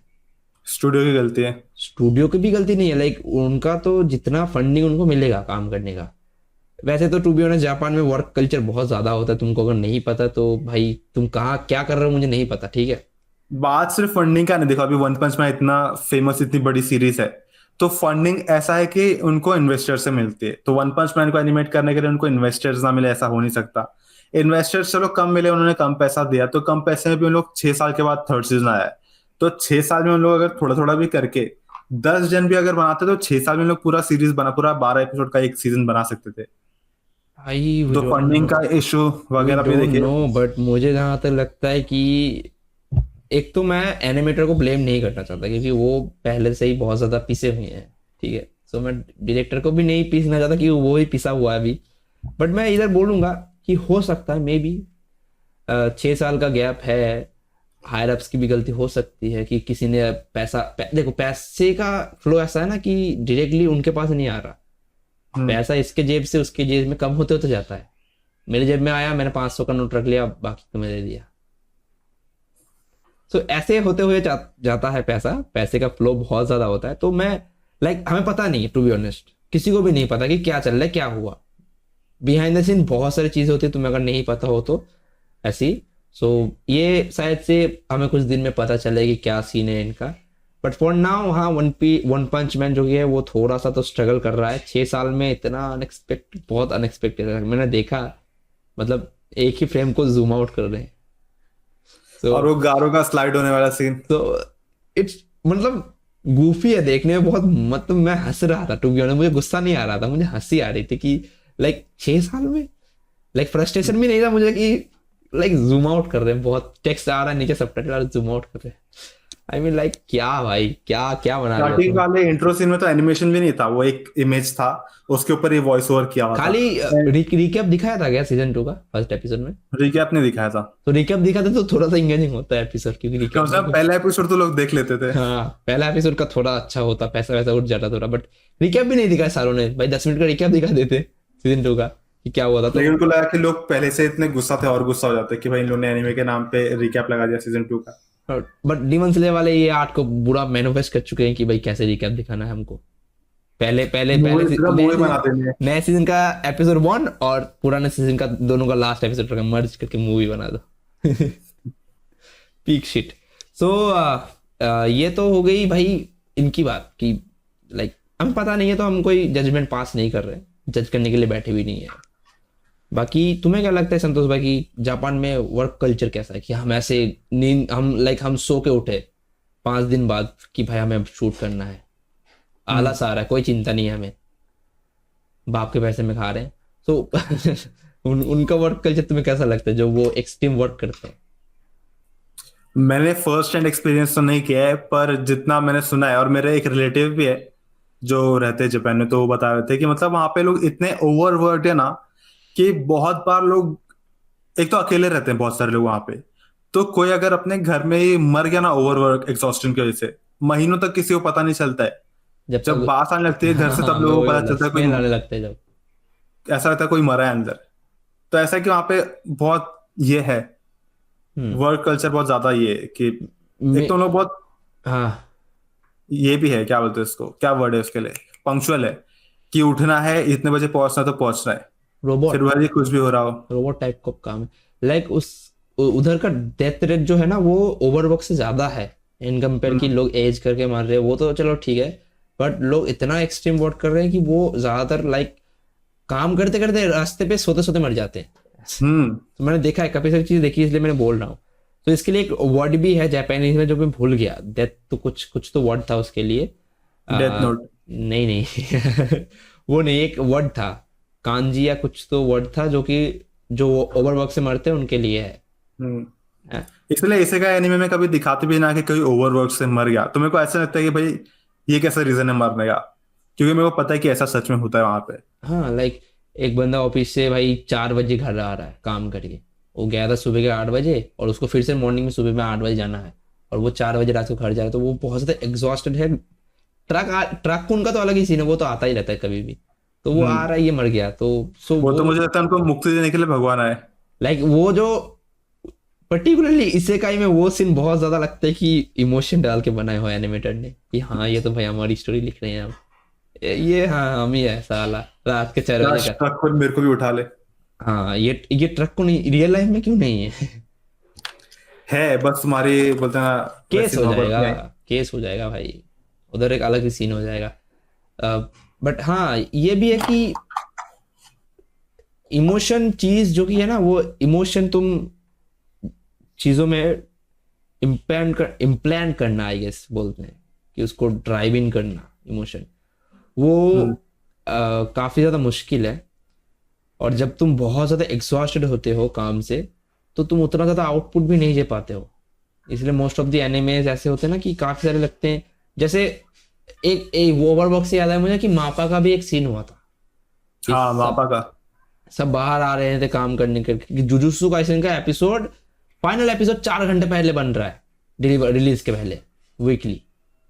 स्टूडियो की गलती है। स्टूडियो की भी गलती नहीं है। लाइक उनका तो जितना फंडिंग उनको मिलेगा काम करने का, वैसे तो टू बी ऑनेस्ट जापान में वर्क कल्चर बहुत ज्यादा होता है। तुमको अगर नहीं पता तो भाई तुम कहाँ क्या कर रहे हो मुझे नहीं पता, ठीक है। बात सिर्फ फंडिंग का नहीं, देखो अभी वन पंच मैन इतना फेमस, इतनी बड़ी सीरीज है, तो फंडिंग ऐसा है कि उनको इन्वेस्टर से मिलती है, तो वन पंच मैन को एनिमेट करने के लिए उनको इन्वेस्टर्स ना मिले ऐसा हो नहीं सकता। इन्वेस्टर्स चलो कम मिले, उन्होंने कम पैसा दिया, तो कम पैसे में भी उन लोग 6 साल के बाद थर्ड सीजन आया है, तो 6 साल में उन लोग अगर थोड़ा थोड़ा भी करके 10 जन भी अगर बनाते तो 6 साल में उन लोग पूरा सीरीज बना, पूरा 12 एपिसोड का एक सीजन बना सकते थे। भाई वी तो डोंट फंडिंग नो, का इशू वी वगैरह भी डोंट देखिए। नो, बट मुझे जहां तक लगता है कि एक तो मैं एनिमेटर को ब्लेम नहीं करना चाहता, क्योंकि वो पहले से ही बहुत ज्यादा पिसे हुए हैं, ठीक है। सो मैं डायरेक्टर को भी नहीं पीसना चाहता कि वो ही पिसा हुआ है अभी। बट मैं इधर बोलूंगा कि हो सकता है मे बी 6 साल का गैप है, हायर अप्स की भी गलती हो सकती है कि किसी ने देखो पैसे का फ्लो ऐसा है ना कि डायरेक्टली उनके पास नहीं आ रहा। हम्म। पैसा इसके जेब से उसके जेब में कम होते होते जाता है। मेरे जेब में आया, मैंने 500 का नोट रख लिया, बाकी तुम्हें दे दिया। तो ऐसे होते हुए जाता है पैसा, पैसे का फ्लो बहुत ज्यादा होता है। तो मैं लाइक हमें पता नहीं है, टू बी ऑनेस्ट किसी को भी नहीं पता कि क्या चल रहा है क्या हुआ बिहाइंड द सीन। बहुत सारी चीजें होती है, तुम्हें अगर नहीं पता हो तो ऐसी। सो ये शायद से हमें कुछ दिन में पता चलेगी क्या सीन है इनका। बट फॉर नाउ हाँ, वन पंच मैन जो कि है वो थोड़ा सा तो स्ट्रगल कर रहा है। 6 साल में इतना अनएक्सपेक्टेड, बहुत अनएक्सपेक्टेड है। मैंने देखा, मतलब एक ही फ्रेम को जूम आउट कर रहे हैं। सो और वो गारों का स्लाइड होने वाला सीन। तो इट्स मतलब गूफी है देखने में बहुत। मतलब मैं हंस रहा था टू बी ऑनेस्ट, मुझे गुस्सा नहीं आ रहा था, मुझे हंसी आ रही थी कि लाइक 6 साल में लाइक फ्रस्ट्रेशन भी नहीं था मुझे कि लाइक जूम आउट कर रहे हैं, बहुत टेक्स्ट आ रहा है नीचे सबटाइटल आ रहा है, जूम आउट कर रहे हैं। आई मीन लाइक क्या भाई, क्या क्या बना रहे हो स्टार्टिंग तुम? वाले इंट्रो सीन में तो एनिमेशन भी नहीं था, वो एक इमेज था, उसके ऊपर ही वॉइस ओवर किया हुआ था। खाली रिकैप दिखाया था क्या सीजन 2 का फर्स्ट एपिसोड में? रिकैप नहीं दिखाया था। तो रिकैप दिखाते तो थोड़ा सा इंगेजिंग होता है एपिसोड, क्योंकि कम रिकैप से कम पहला एपिसोड तो लोग देख लेते थे। हाँ पहला एपिसोड का थोड़ा अच्छा होता, पैसा वैसा उठ जाता थोड़ा। बट रिकैप भी नहीं दिखाया सारों ने भाई, 10 मिनट का रिकैप दिखा देते सीजन 2 का कि क्या हुआ था। तो लेकिन उनको लगा कि लोग पहले से इतने गुस्सा थे और गुस्सा हो जाते कि भाई इन लोगों ने एनिमे के नाम पे रिकैप लगा दिया सीजन 2 का। बट डीमन स्लेयर वाले ये आर्ट को बुरा मैनिफेस्ट कर चुके हैं कि भाई कैसे रिकैप दिखाना है हमको। पहले पहले मूवी पूरा मूवी नए बनाते हैं। नए सीजन का एपिसोड 1 और पुराने सीजन का दोनों का लास्ट एपिसोड का मर्ज करके मूवी बना दो। Peak shit. सो ये तो हो गई भाई इनकी बात कि लाइक हम पता नहीं है तो हम कोई जजमेंट पास नहीं कर रहे, जज करने के लिए बैठे भी नहीं है। बाकी तुम्हें क्या लगता है संतोष भाई कि जापान में वर्क कल्चर कैसा है कि हम ऐसे नींद हम सो के उठे 5 दिन बाद कि भाई हमें अब शूट करना है, आलस आ रहा है, कोई चिंता नहीं है हमें, बाप के पैसे में खा रहे हैं। सो उनका वर्क कल्चर तुम्हें कैसा लगता है जो वो एक्सट्रीम वर्क करते हैं? मैंने फर्स्ट हैंड एक्सपीरियंस तो नहीं किया है, पर जितना मैंने सुना है, और मेरे एक रिलेटिव भी है जो रहते हैं जापान में, तो वो बता रहे थे कि मतलब वहां पे लोग इतने ओवरवर्क्ड है ना कि बहुत बार लोग, एक तो अकेले रहते हैं बहुत सारे लोग वहां पे, तो कोई अगर अपने घर में ही मर गया ना ओवरवर्क एग्जॉस्शन की वजह से, महीनों तक किसी को पता नहीं चलता है। जब जब तक बात आने लगती है घर से हाँ तब मैं लोगों को वही पता बोला, चलता है स्मेल आने कोई, लगता है जब। ऐसा लगता है कोई मरा है अंदर। तो ऐसा है कि वहां पे बहुत ये है, हम्म। वर्क कल्चर बहुत ज्यादा ये है कि एक मे तो लोग बहुत हाँ। ये भी है, क्या बोलते हैं उसको, क्या वर्ड है उसके लिए, पंक्चुअल है, कि उठना है इतने बजे पहुंचना है तो पहुंचना है, फिर रोबोट भले कुछ भी हो रहा हो। रोबोट टाइप का काम है। लाइक उस उधर का डेथ रेट जो है ना वो ओवरवर्क से ज्यादा है इन कंपेयर कि हम्म लोग एज करके मार रहे हैं, वो तो चलो ठीक है। बट लोग इतना एक्सट्रीम वर्क कर रहे हैं कि वो ज्यादातर लाइक काम करते करते रास्ते पे सोते सोते मर जाते हैं। हम्म तो मैंने देखा है, काफी सारी चीज देखी है, इसलिए मैंने बोल रहा हूँ। तो इसके लिए एक वर्ड भी है जापानीज में जो मैं भूल गया, डेथ तो कुछ कुछ तो वर्ड था उसके लिए। Death note. नहीं नहीं वो नहीं, एक वर्ड था कांजी या कुछ तो वर्ड था जो कि जो ओवरवर्क से मरते हैं उनके लिए है। हम्म हाँ, इसलिए इसे का एनिमे में कभी दिखाते भी ना कि कोई ओवरवर्क से मर गया, तो मेरे को ऐसा लगता है कि भाई ये कैसा रीजन है मरने का, क्योंकि मेरे को पता है कि ऐसा सच में होता है वहां पे। हाँ लाइक एक बंदा ऑफिस से भाई 4 बजे घर आ रहा है काम करके, वो गया था सुबह के 8 बजे और उसको फिर से मॉर्निंग में सुबह में 8 बजे जाना है, और वो 4 बजे रात को घर जा रहा है, तो वो बहुत ज्यादा एग्जॉस्टेड है। ट्रक उनका तो अलग ही सीन है, वो तो आता ही रहता है कभी भी, तो वो आ हम्म रहा है, ये मर गया तो सो वो वो तो मुझे लगता है उनको मुक्ति देने के लिए भगवान आए। लाइक वो जो पर्टिकुलरली इसेकाई में वो सीन बहुत ज्यादा लगता है कि इमोशन डाल के बनाए हुए एनिमेटर ने कि हाँ ये तो भाई हमारी स्टोरी लिख रहे हैं हम, ये हाँ हम ही है साला रात के 4 बजे काश का। ट्रक पर मेरे को भी उठा ले। हाँ ये ट्रक को नहीं, रियल लाइफ में क्यों नहीं है? है बस तुम्हारी बोलते हैं ना, केस वैसी हो मोहब्बत जाएगा, में। केस हो जाएगा भाई, उधर एक अलग ही सीन हो जाएगा। बट हाँ ये भी है कि इमोशन चीज जो कि है ना, वो इमोशन तुम चीजों में इम्प्लांट करना आई गेस बोलते हैं कि उसको ड्राइव इन करना इमोशन, वो हम्म काफी ज्यादा मुश्किल है। और जब तुम बहुत ज्यादा एग्जॉस्टेड होते हो काम से तो तुम उतना ज्यादा आउटपुट भी नहीं दे पाते हो, इसलिए मोस्ट ऑफ द एनिमेज ऐसे होते हैं ना कि काफी सारे लगते हैं। जैसे एक वो ओवरबॉक्स से याद है मुझे कि मापा का भी एक सीन हुआ था कि हाँ सब मापा का। सब बाहर आ रहे थे काम करने के, जुजुत्सु काइसेन का एपिसोड फाइनल एपिसोड 4 घंटे पहले बन रहा है, रिलीज के पहले वीकली,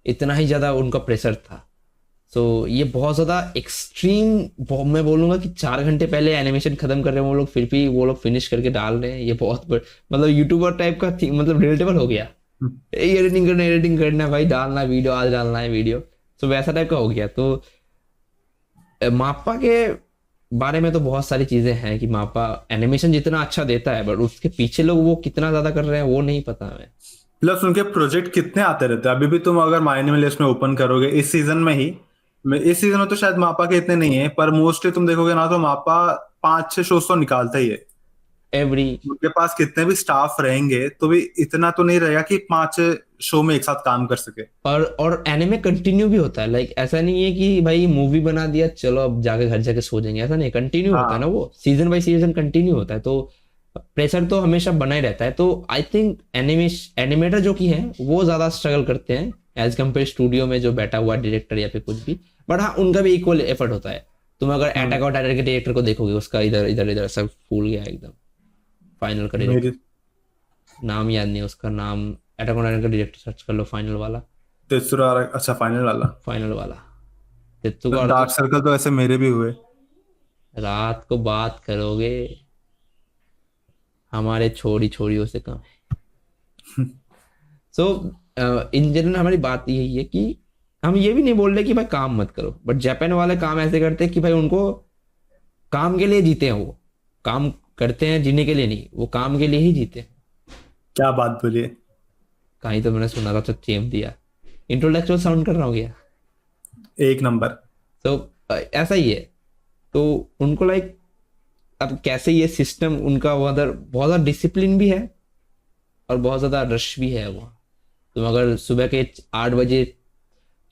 इतना ही ज्यादा उनका प्रेशर था। सो ये बहुत ज्यादा एक्सट्रीम, मैं बोलूंगा कि 4 घंटे पहले एनिमेशन खत्म कर रहे हैं वो लोग, फिर भी वो लोग फिनिश करके डाल रहे हैं, ये बहुत मतलब यूट्यूबर टाइप का मतलब रिलेटेबल हो गया, एडिटिंग करना है भाई, डालना है वीडियो, आज डालना है वीडियो, तो वैसा टाइप का हो गया। तो मापा के बारे में तो बहुत सारी चीजें हैं कि मापा एनिमेशन जितना अच्छा देता है बट उसके पीछे लोग वो कितना ज्यादा कर रहे हैं वो नहीं पता हमें। प्लस उनके प्रोजेक्ट कितने आते रहते हैं, अभी भी तुम अगर माय एनिमे लिस्ट में ओपन करोगे इस सीजन में ही, इस सीजन में तो शायद मापा के इतने नहीं है, पर मोस्टली तुम देखोगे ना तो मापा 5-6 शोज तो निकालता ही है। एवरी उनके पास कितने भी स्टाफ रहेंगे तो भी इतना तो नहीं रहेगा कि 5 शो में एक साथ काम कर सके। और एनिमे कंटिन्यू भी होता है, लाइक ऐसा नहीं है कि भाई मूवी बना दिया चलो अब जाके घर जाके सो जाएंगे, ऐसा नहीं, कंटिन्यू होता है ना, हाँ वो सीजन बाय सीजन कंटिन्यू होता है, तो प्रेशर तो हमेशा बना ही रहता है। तो आई थिंक एनिमेटर जो कि हैं वो ज्यादा स्ट्रगल करते हैं एज कम्पेयर स्टूडियो में जो बैठा हुआ डायरेक्टर या फिर कुछ भी, बट हाँ उनका भी इक्वल एफर्ट होता है। तुम अगर अटैक ऑन टाइटन के डायरेक्टर को देखोगे, उसका इधर इधर इधर सब फूल गया एकदम, फाइनल का मेरी डायरेक्टर नाम याद नहीं है उसका नाम, अटैक ऑन टाइटन का डायरेक्टर सर्च कर लो, फाइनल वाला, तेत्सुरा, अच्छा फाइनल वाला। फाइनल वाला तेत्सुका, और डार्क सर्कल तो ऐसे मेरे भी हुए। रात को बात करोगे हमारे छोरी छोरियों से कम है। सो इन जनरल हमारी बात यही है कि हम ये भी नहीं बोल रहे कि भाई काम मत करो, बट जापान वाले काम ऐसे करते हैं कि भाई उनको काम के लिए जीते हैं, वो काम करते हैं जीने के लिए नहीं, वो काम के लिए ही जीते हैं। क्या बात बोलिए। कहीं तो मैंने सुना था तो चेप दिया, इंटेलेक्चुअल साउंड कर रहा हूँ क्या? एक नंबर। तो ऐसा ही है। तो उनको लाइक, अब कैसे ये सिस्टम उनका उधर बहुत ज़्यादा डिसिप्लिन भी है और बहुत ज़्यादा रश भी है वहाँ। तुम अगर सुबह के 8 बजे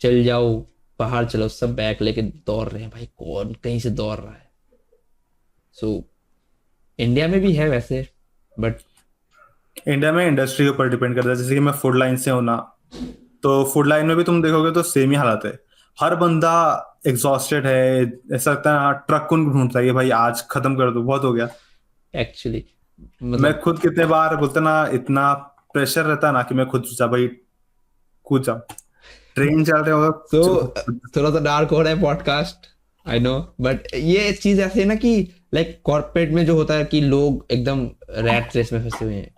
चल जाओ, बाहर चलो, सब बैग लेके दौड़ रहे हैं भाई, कौन कहीं से दौड़ रहा है। सो इंडिया में भी है वैसे, बट इंडिया में इंडस्ट्री के ऊपर डिपेंड करता है, जैसे कि मैं फूड लाइन से हूं ना, तो फूड लाइन में भी तुम देखोगे तो सेम ही हालत है। हर बंदा एग्जॉस्टेड है, ऐसा लगता है हाँ, ट्रक कौन ढूंढता है कि भाई आज खत्म कर दो, बहुत हो गया। एक्चुअली मैं मतलब, खुद कितने बार बोलता ना, इतना प्रेशर रहता ना कि मैं खुद सोचा भाई कूद जाओ, ट्रेन चल रहे तो होगा। थोड़ा सा डार्क हो रहा है पॉडकास्ट, आई नो, बट ये चीज ऐसे है ना कि लाइक कॉर्पोरेट में जो होता है कि लोग एकदम रैट रेस में फंसे हुए हैं,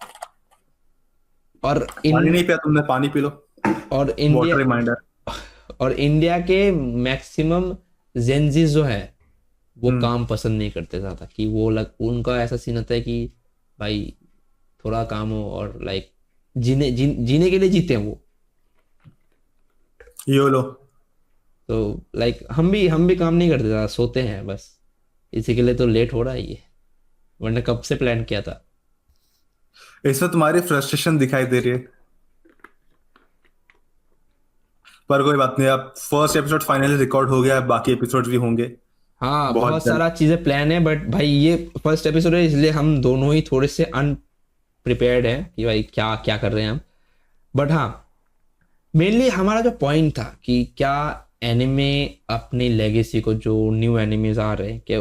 और पानी इन नहीं पिया तुमने, पानी पी लो। और इंडिया वाटर रिमाइंडर। और इंडिया के मैक्सिमम जेंजीज जो है वो हम्म। काम पसंद नहीं करते ज़्यादा, कि वो उनका ऐसा सीन होता है कि भाई थोड़ा काम हो, और लाइक जीने के लिए जीते हैं वो। योलो। तो लाइक हम भी काम नहीं करते ज़्यादा, सोते हैं बस। इसी के लिए तो लेट हो रहा है ये, वरना कब से प्लान किया था। इसमें तुम्हारी फ्रस्ट्रेशन दिखाई दे रही है, पर कोई बात नहीं। अब फर्स्ट एपिसोड फाइनली रिकॉर्ड हो गया है, बाकी एपिसोड भी होंगे हाँ, बहुत बहुत जल्द। सारा चीज़ें प्लान है, बट भाई ये फर्स्ट एपिसोड है, इसलिए हम दोनों ही थोड़े से अनप्रिपेयर्ड हैं कि भाई क्या क्या कर रहे हैं हम। बट हाँ, मेनली हमारा जो पॉइंट था कि क्या एनिमे अपनी लेगेसी को, जो न्यू एनिमेज आ रहे हैं, क्या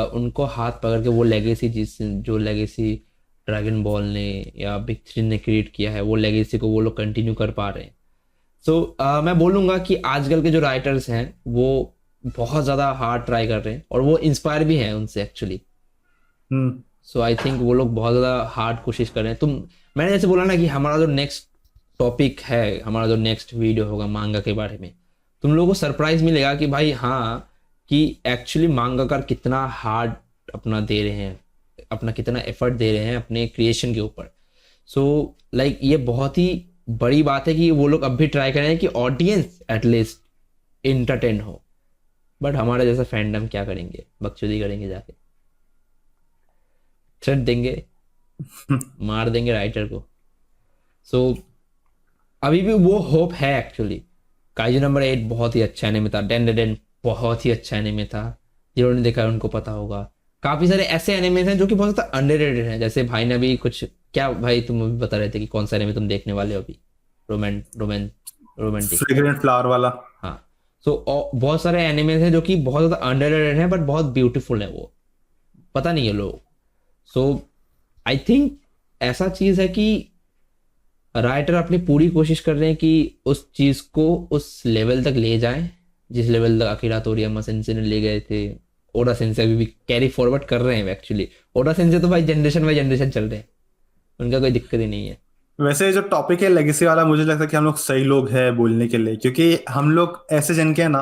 उनको हाथ पकड़ के वो लेगेसी, जिस जो लेगेसी ड्रैगन बॉल ने या बिग थ्री ने क्रिएट किया है, वो लेगेसी को वो लोग कंटिन्यू कर पा रहे हैं। सो मैं बोलूँगा कि आजकल के जो राइटर्स हैं वो बहुत ज़्यादा हार्ड ट्राई कर रहे हैं, और वो इंस्पायर भी हैं उनसे actually. Hmm. So I think वो लोग बहुत ज़्यादा हार्ड कोशिश कर रहे हैं। मैंने जैसे बोला ना कि हमारा जो नेक्स्ट टॉपिक है, हमारा जो नेक्स्ट वीडियो होगा मांगा के बारे में, तुम लोगों को सरप्राइज मिलेगा कि भाई हाँ, कि एक्चुअली मांगाकार कितना हार्ड अपना दे रहे हैं, अपना कितना एफर्ट दे रहे हैं अपने क्रिएशन के ऊपर। सो लाइक ये बहुत ही बड़ी बात है कि वो लोग अब भी ट्राई कर रहे हैं कि ऑडियंस एटलीस्ट इंटरटेन हो। बट हमारे जैसा फैंडम क्या करेंगे, बकचोदी करेंगे, जाके थ्रेट देंगे, मार देंगे राइटर को। सो अभी भी वो होप है एक्चुअली। काइजू नंबर 8 बहुत ही अच्छा एनिमे था, डेन डेन बहुत ही अच्छा एनिमे था, जिन्होंने देखा है उनको पता होगा। काफी सारे ऐसे एनिमेज हैं जो कि बहुत ज़्यादा अंडररेटेड हैं, जैसे भाई ने अभी कुछ, क्या भाई तुम अभी बता रहे थे कि कौन सा एनिमे तुम देखने वाले हो अभी? रोमांटिक। फ्रेग्रेंट फ्लावर वाला। हाँ। सो बहुत सारे एनिमेज हैं जो कि बहुत ज़्यादा अंडररेटेड हैं, बट बहुत ब्यूटीफुल है, वो पता नहीं है लोग। सो आई थिंक ऐसा चीज़ है कि राइटर अपनी पूरी कोशिश कर रहे हैं कि उस चीज़ को उस लेवल तक ले जाएं जिस लेवल तक अकीरा तोरियामा सेंसे ने ले गए थे। ओडा सेंसे अभी भी कैरी फॉरवर्ड कर रहे हैं एक्चुअली। ओडा सेंसे तो भाई जनरेशन बाई जनरेशन चल रहे हैं, उनका कोई दिक्कत ही नहीं है। वैसे जो टॉपिक है लेगेसी वाला, मुझे लगता है कि हम लोग सही लोग हैं बोलने के लिए, क्योंकि हम लोग ऐसे जन के हैं ना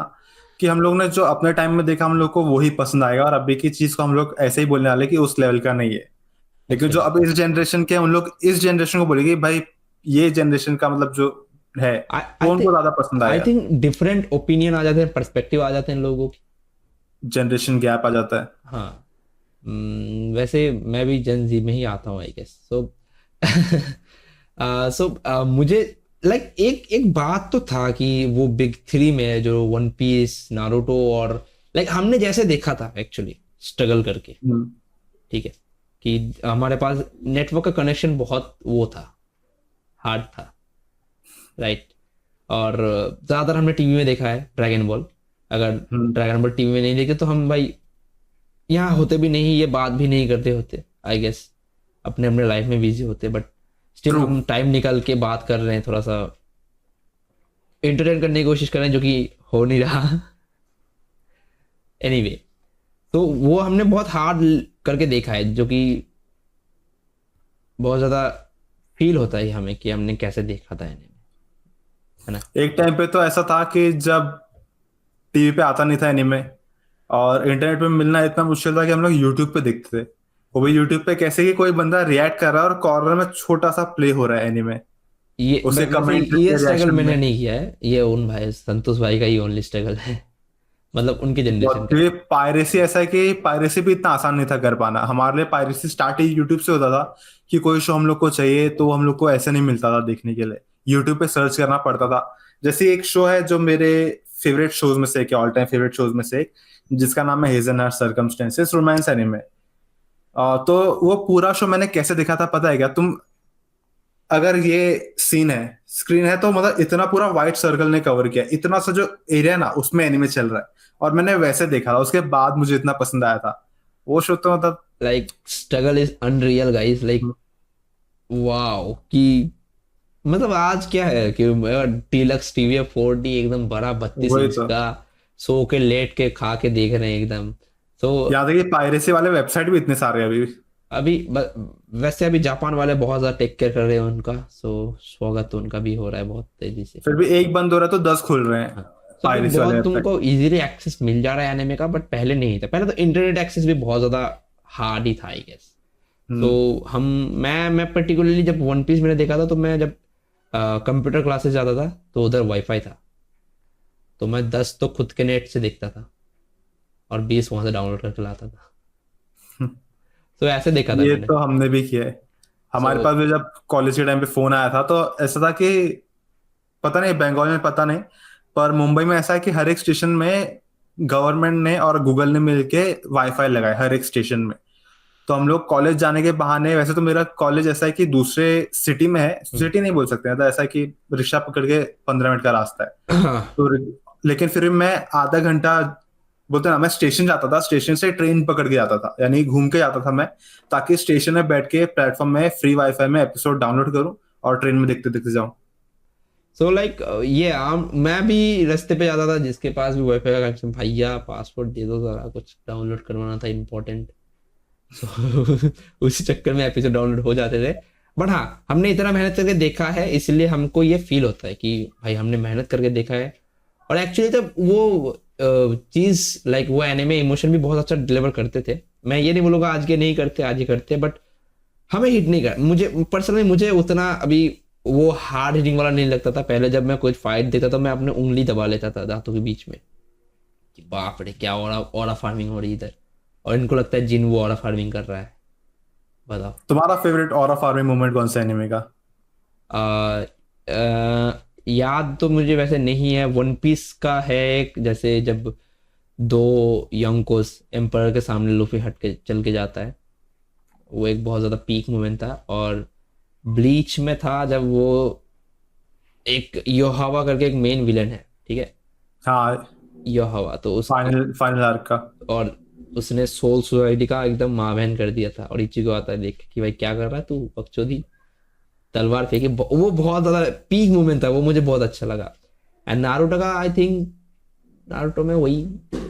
कि हम लोग ने जो अपने टाइम में देखा हम लोग को वही पसंद आएगा, और अभी की चीज को हम लोग ऐसे ही बोलने वाले कि उस लेवल का नहीं है। लेकिन जो एक्चुअली अब इस जनरेशन के हैं, उन लोग इस जनरेशन को बोलेंगे भाई ये जनरेशन का मतलब जो है आई वो आई उनको थिंक ज्यादा पसंद आई आएगा। थिंक डिफरेंट ओपिनियन आ जाते हैं, पर्सपेक्टिव आ जाते हैं लोगों की। जनरेशन गैप आ जाता है। हाँ। वैसे मैं भी जन जी में ही आता हूँ, आई गेस। सो मुझे लाइक एक एक बात तो था कि वो बिग थ्री में जो वन पीस, नारुतो, और लाइक हमने जैसे देखा था एक्चुअली स्ट्रगल करके, हम्म। ठीक है, कि हमारे पास नेटवर्क का कनेक्शन बहुत वो था, हार्ड था, राइट। और ज़्यादातर हमने टीवी में देखा है ड्रैगन बॉल। अगर हम्म। ड्रैगन बॉल टीवी में नहीं देखते तो हम भाई यहाँ होते भी नहीं, ये बात भी नहीं करते होते, आई गेस अपने अपने लाइफ में बिजी होते। But still true. हम टाइम निकाल के बात कर रहे हैं, थोड़ा सा एंटरटेन करने की कोशिश कर रहे हैं, जो कि हो नहीं रहा। एनीवे anyway, तो वो हमने बहुत हार्ड करके देखा है, जो कि बहुत ज़्यादा फील होता है हमें कि हमने कैसे देखा था इन्हें। है ना। एक टाइम पे तो ऐसा था कि जब टीवी पे आता नहीं था एनीमे और इंटरनेट पे मिलना इतना मुश्किल था कि हम लोग यूट्यूब पे देखते थे। वो भी यूट्यूब पे कैसे कि कोई बंदा रिएक्ट कर रहा है और कॉर्नर में छोटा सा प्ले हो रहा है एनीमे, ये उसके वैसे कमेंट ये के स्ट्रगल रिएक्शन मैंने में। नहीं किया है, ये उन भाई संतोष भाई का ही ओनली स्ट्रगल है। मतलब उनके जनरेशन का। क्योंकि पायरेसी ऐसा है कि पायरेसी भी इतना आसान नहीं था कर पाना। हमारे लिए पायरेसी स्टार्ट ही यूट्यूब से होता था कि कोई शो हम लोग को चाहिए तो हम लोग को ऐसे नहीं मिलता था देखने के लिए, यूट्यूब पे सर्च करना पड़ता था। जैसे एक शो है जो मेरे फेवरेट शोज में से एक, ऑल टाइम फेवरेट शोज में से एक, जिसका नाम है हेजनहार्ट सर्कमस्टेंसेस, रोमांस एनिमे। तो वो पूरा शो मैंने कैसे देखा था पता है क्या तुम? अगर ये सीन है, स्क्रीन है, तो मतलब इतना पूरा व्हाइट सर्कल ने कवर किया, इतना सा जो एरिया ना उसमें एनिमे चल रहा है, और मैंने वैसे देखा था। उसके बाद मुझे इतना पसंद आया था वो शो। तो मतलब like struggle is unreal guys, like wow कि मतलब आज क्या है कि डीलक्स टीवी है 4D एकदम बड़ा 32 वही इंच तो। का, सो के लेट के खा के देख रहे हैं एकदम। तो यहाँ तक कि पायरेसी वाले वेबसाइट भी इतने सारे हैं अभी। अभी वैसे अभी जापान वाले बहुत ज्यादा टेक केयर कर रहे हैं उनका, सो स्वागत तो उनका भी हो रहा है बहुत तेजी से। फिर भी एक बंद हो रहा है तो 10 खुल रहे हैं हाँ, तो अभी पायरेसी वाले बहुत वेबसाइट। तुमको इजीली एक्सेस मिल जा रहा है एनिमे का, बट पहले नहीं था। पहले तो इंटरनेट एक्सेस भी बहुत ज्यादा हार्ड ही था आई गेस। तो हम्म। हम मैं पर्टिकुलरली जब वन पीस मैंने देखा था, तो मैं जब कंप्यूटर क्लासेस जाता था तो उधर वाईफाई था, तो मैं 10 तो खुद के नेट से देखता था और 20 वहां से डाउनलोड करके लाता था। तो ऐसे देखा था ये मैंने। तो हमने भी किया है। सो हमारे पास भी जब कॉलेज के टाइम पे फोन आया था तो ऐसा था कि पता नहीं बंगाल में पता नहीं, पर मुंबई में ऐसा है कि हर एक स्टेशन में गवर्नमेंट ने और गूगल ने मिलके वाईफाई लगाए हर एक स्टेशन में। तो हम लोग कॉलेज जाने के बहाने, वैसे तो मेरा कॉलेज ऐसा है कि दूसरे सिटी में है, सिटी नहीं बोल सकते हैं, तो ऐसा है कि रिक्शा पकड़ के 15 मिनट का रास्ता है। हाँ। तो लेकिन फिर भी मैं आधा घंटा, बोलते ना, मैं स्टेशन जाता था, स्टेशन से ट्रेन पकड़ के जाता था, यानी घूम के जाता था मैं, ताकि स्टेशन में बैठ के प्लेटफॉर्म में फ्री वाईफाई में एपिसोड डाउनलोड करूं और ट्रेन में देखते देखते जाऊं। सो लाइक ये आम मैं भी रास्ते पे जाता था, जिसके पास भी वाईफाई का कनेक्शन, भैया पासवर्ड दे दो जरा, कुछ डाउनलोड करवाना था इम्पोर्टेंट। सो उसी चक्कर में एपिसोड डाउनलोड हो जाते थे। बट हाँ, हमने इतना मेहनत करके देखा है, इसलिए हमको ये फील होता है कि भाई हमने मेहनत करके देखा है। और एक्चुअली तब वो चीज लाइक वो एनिमे इमोशन भी बहुत अच्छा डिलीवर करते थे। मैं ये नहीं बोलूंगा आज के नहीं करते, आज ही करते, बट हमें हिट नहीं कर, मुझे पर्सनली मुझे उतना अभी वो हार्ड हिटिंग वाला नहीं लगता था। पहले जब मैं कुछ फाइट देखता था, मैं अपने उंगली दबा लेता था दांतों के बीच में कि बाप रे क्या ऑरा फार्मिंग हो रही है इधर, और इनको लगता है जिन वो ऑरा फार्मिंग कर रहा है। बताओ। तुम्हारा फेवरेट ऑरा फार्मिंग मोमेंट कौन सा एनिमे का? आ, याद तो मुझे वैसे नहीं है। वन पीस का है एक, जैसे जब दो यंकोस एम्पर के सामने लूफी हट के चल के जाता है, वो एक बहुत ज्यादा पीक मोमेंट था। और ब्लीच में था जब वो एक योहावा करके एक मेन विलन है, ठीक है, हाँ, योहावा, तो उस फाइनल फाइनल आर्क का। और उसने सोल सोसाइटी का एकदम माँ बहन कर दिया था, और इचिगो आता है देख के कि भाई क्या कर रहा है तू बकचोदी, तलवार फेंके। वो बहुत ज्यादा पीक मोमेंट था, वो मुझे बहुत अच्छा लगा। एंड नारुतो का आई थिंक, नारुतो में वही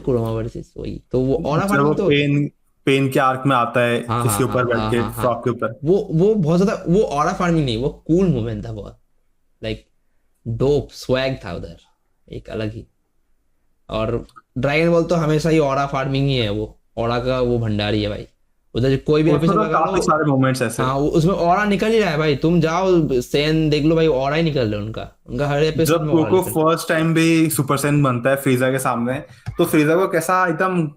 कुरोमा वर्सेस वही, तो वो ऑरा जब वो फार्मिंग तो पेन पेन के आर्क में आता है हाँ हाँ इसके हाँ ऊपर बैठ हाँ के, हाँ हाँ। फ्रॉक के ऊपर। वो बहुत ज्यादा, वो ऑरा फार्मिंग नहीं, वो कूल मोमेंट था बहुत, लाइक डोप स्वैग था उधर एक अलग ही। और ड्रैगन बॉल तो हमेशा ही ऑरा फार्मिंग ही है, वो ऑरा का वो भंडारी है भाई। उधर कोई भी उसमें एपिसोड तो लगा लो, काफी सारे मोमेंट्स ऐसे। हाँ उसमें ऑरा निकल ही रहा है भाई। तुम जाओ सेन देख लो भाई, ऑरा ही निकल रहा है उनका, उनका हर एपिसोड जब में ऑरा कोको निकल रहा फर्स्ट टाइम भी सुपर सैयन बनता है फ्रीजा के सामने, तो फ्रीजा को कैसा एकदम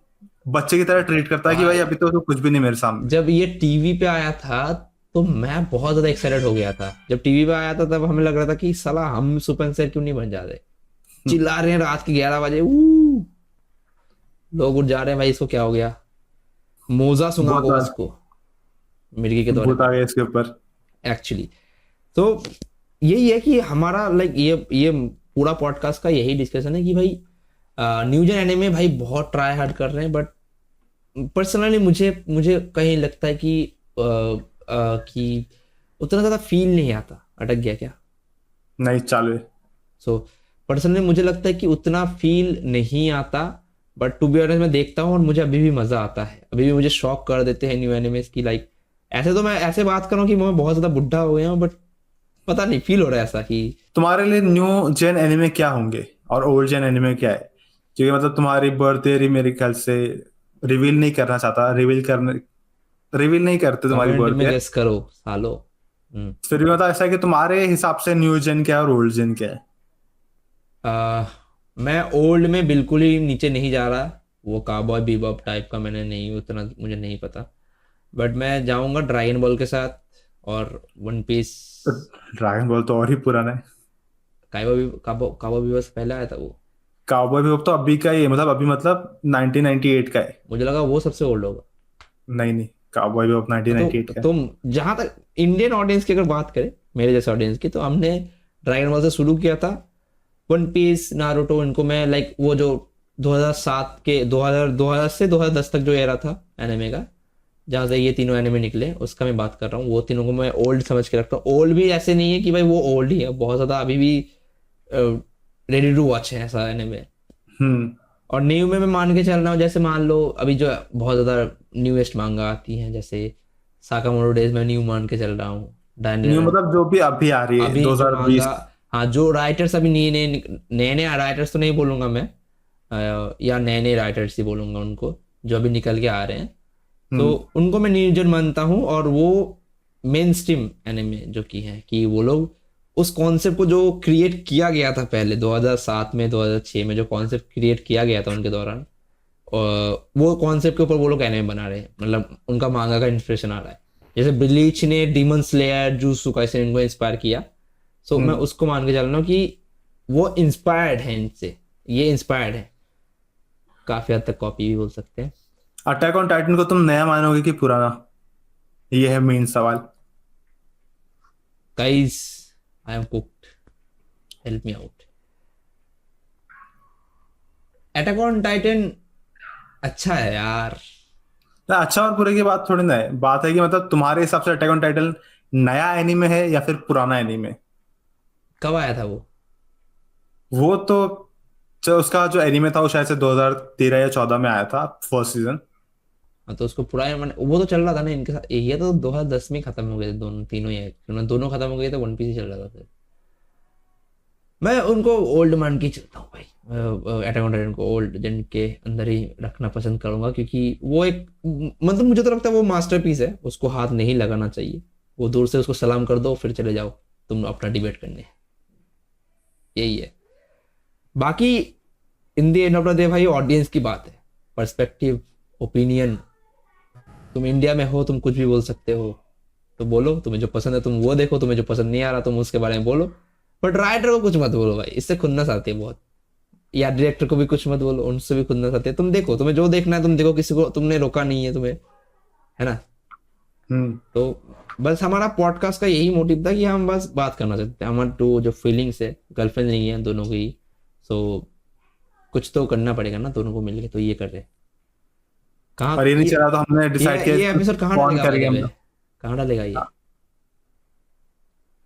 बच्चे की तरह ट्रीट करता है है कि भाई भाई। अभी तो कुछ भी नहीं मेरे सामने। जब ये टीवी पे आया था तो मैं बहुत ज्यादा एक्साइटेड हो गया था। जब टीवी पे आया था तब हमें लग रहा था कि साला हम सुपर सैयन क्यों नहीं बन जाते। चिल्ला रहे हैं रात के 11 बजे, लोग उठ जा रहे हैं भाई, इसको क्या हो गया, मोजा सुंगा बहुत को उसको मिर्गी के दौरे भूत आ पे गया इसके ऊपर। एक्चुअली। तो यही है कि हमारा लाइक ये पूरा पॉडकास्ट का यही डिस्कशन है कि भाई न्यूजन एनिमे भाई बहुत ट्राई हार्ड कर रहे हैं, बट पर्सनली मुझे मुझे कहीं लगता है कि उतना ज्यादा फील नहीं आता। अटक गया क्या? नहीं, चालू है। सो पर्सनली मुझे लगता है कि उतना फील नहीं आता, बट टू बी ऑनेस्ट मैं देखता हूँ और मुझे अभी भी मजा आता है। अभी भी मुझे शॉक कर देते हैं न्यू एनिमेस की, लाइक ऐसे तो मैं ऐसे बात करूँ कि मैं बहुत ज्यादा बुढ़ा हो गया हूँ, बट पता नहीं फील हो रहा है ऐसा कि तुम्हारे लिए न्यू जेन एनिमे क्या होंगे और ओल्ड जेन एनिमे क्या है? क्योंकि मतलब तुम्हारी बर्थ ईयर ही मेरे ख्याल से रिवील नहीं करना चाहता, रिवील नहीं करते तुम्हारी कमेंट बर्थ में ईयर। गेस करो सालो। फिर भी मतलब ऐसा है कि तुम्हारे हिसाब से न्यू जेन क्या है और ओल्ड जेन क्या है? आ, मैं ओल्ड में बिल्कुल ही नीचे नहीं जा रहा, वो काबॉय बीबॉप टाइप का मैंने नहीं, उतना मुझे नहीं पता। बट मैं जाऊंगा ड्रैगन बॉल के साथ और वन पीस। तो ड्रैगन बॉल तो और ही पुराना है। काबो बीबॉप से पहले आया था वो। काउबॉय विवो तो अभी का ही है, मतलब अभी मतलब 1998 का है। मुझे लगा वो सबसे ओल्ड होगा। नहीं नहीं, काउबॉय विवो तो 1998 का है। तुम जहां तक इंडियन ऑडियंस की अगर बात करें, मेरे जैसे ऑडियंस की, तो हमने ड्रैगन बॉल से शुरू किया था। वन पीस, नारुतो, इनको मैं लाइक वो जो 2007 के 2000 से 2010 तक जो एरा था एनिमे का, जहाँ से ये तीनों एनिमे निकले, उसका मैं बात कर रहा हूँ। वो तीनों को मैं ओल्ड समझ के रखता हूँ। ओल्ड भी ऐसे नहीं है कि भाई वो ओल्ड ही है, बहुत ज़्यादा अभी भी रेडी टू वॉच है ऐसा एनिमे। हम्म। और न्यू में मैं मान के चल रहा हूँ, जैसे मान लो अभी जो बहुत ज़्यादा न्यूएस्ट मांगा आती हैं, जैसे साकामोटो डेज में न्यू मान के चल रहा हूँ। न्यू मतलब जो भी अभी आ रही है अभी जो मांगा, 2020। हाँ जो राइटर्स अभी नए नए नए नए राइटर्स तो नहीं बोलूंगा मैं, या नए नए राइटर्स ही बोलूंगा उनको, जो अभी निकल के आ रहे हैं। तो हम्म। उनको मैं न्यूजन मानता हूँ। और वो मेन स्ट्रीम एनिमे जो की है, कि वो लोग उस कॉन्सेप्ट को जो क्रिएट किया गया था पहले 2007 में 2006 में, जो कॉन्सेप्ट क्रिएट किया गया था उनके दौरान, वो कॉन्सेप्ट के ऊपर वो लोग एनिमे बना रहे हैं। मतलब उनका मांगा का इंस्पिरेशन आ रहा है। जैसे ब्लीच ने डीमन स्लेयर, जुत्सु काइसेन इनको इंस्पायर किया। सो मैं हम्म। उसको मान के चल रहा हूँ कि वो इंस्पायर्ड है इनसे, ये इंस्पायर्ड है, काफी हद तक कॉपी भी बोल सकते हैं। अटैक ऑन टाइटन को तुम नया मानोगे कि पुराना? ये है मेन सवाल। Guys, I am cooked, help me out. Attack on Titan अच्छा है यार। ना, अच्छा और बुरे की बात थोड़ी ना है, बात है कि मतलब तुम्हारे हिसाब से अटैक ऑन टाइटन नया एनीमे है या फिर पुराना एनीमे? कब आया था वो? वो तो जो उसका जो एनीमे था वो शायद से 2013 या 14 में आया था, फर्स्ट सीजन। हाँ तो उसको पुराना वो तो चल रहा था ना इनके साथ, ये तो 2010 में खत्म हो गए थे दोनों तीनों ही, दोनों खत्म हो गए थे, वन पीस ही चल रहा था फिर। मैं उनको ओल्ड मान के ही चलता हूँ भाई। अटैक ऑन टाइटन को ओल्ड जन के अंदर ही रखना पसंद करूंगा, क्योंकि वो एक, मतलब मुझे तो लगता है वो मास्टरपीस है, उसको हाथ नहीं लगाना चाहिए। वो दूर से उसको सलाम कर दो, फिर चले जाओ तुम अपना डिबेट करने, यही है। बाकी in the end of the day भाई ऑडियंस की बात है, पर्सपेक्टिव, ओपिनियन। तुम इंडिया में हो, तुम कुछ भी बोल सकते हो, तो बोलो, तुम्हें जो पसंद है तुम वो देखो, तुम्हें जो पसंद नहीं आ रहा तुम उसके बारे में बोलो। बट राइटर को कुछ मत बोलो भाई, इससे खुन्नस आती है बहुत। या डायरेक्टर को भी कुछ मत बोलो, उनसे भी खुन्नस आती है। तुम देखो, तुम्हें जो देखना है तुम देखो, किसी को तुमने रोका नहीं है तुम्हें, है ना। हम्म। तो बस हमारा पॉडकास्ट का यही मोटिव था कि हम बस बात करना चाहते हैं, हमारे टू जो फीलिंग्स है, गर्लफ्रेंड नहीं है दोनों की। सो कुछ तो करना पड़ेगा ना दोनों को मिलके, तो ये कर रहे हैं। कहाँ और ये नहीं चला तो हमने डिसाइड किया ये एपिसोड कहाँ कौन डालेगा भाई करेंगे हम दबे, लोग। कहाँ डालेगा ये?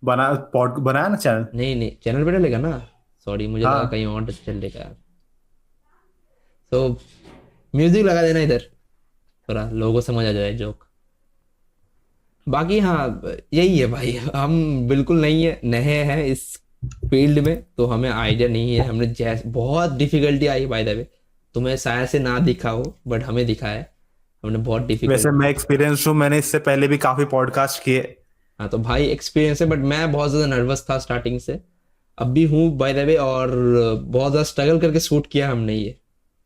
बनाया ना चैनल। नहीं नहीं, चैनल पे डालेगा ना? सॉरी, मुझे लगा हाँ। कहीं और चलेगा यार। तो म्यूजिक लगा देना इधर, थोड़ा लोगों को समझ आ जाए जोक। बाकी हाँ, यही है भाई, हम बिल्कुल नहीं है, नए हैं इस फील्ड में, तो हमें आइडिया नहीं है। हमने जैसे बहुत डिफिकल्टी आई बाय द वे, तुम्हें शायद से ना दिखा हो, बट हमें दिखा है। हमने बहुत वैसे डिफिकल्ट। मैं एक्सपीरियंस हूँ, मैंने इससे पहले भी काफी पॉडकास्ट किए। हाँ तो भाई एक्सपीरियंस है, बट मैं बहुत ज्यादा नर्वस था स्टार्टिंग से, अब भी हूँ बाय द वे। और बहुत ज्यादा स्ट्रगल करके शूट किया हमने ये,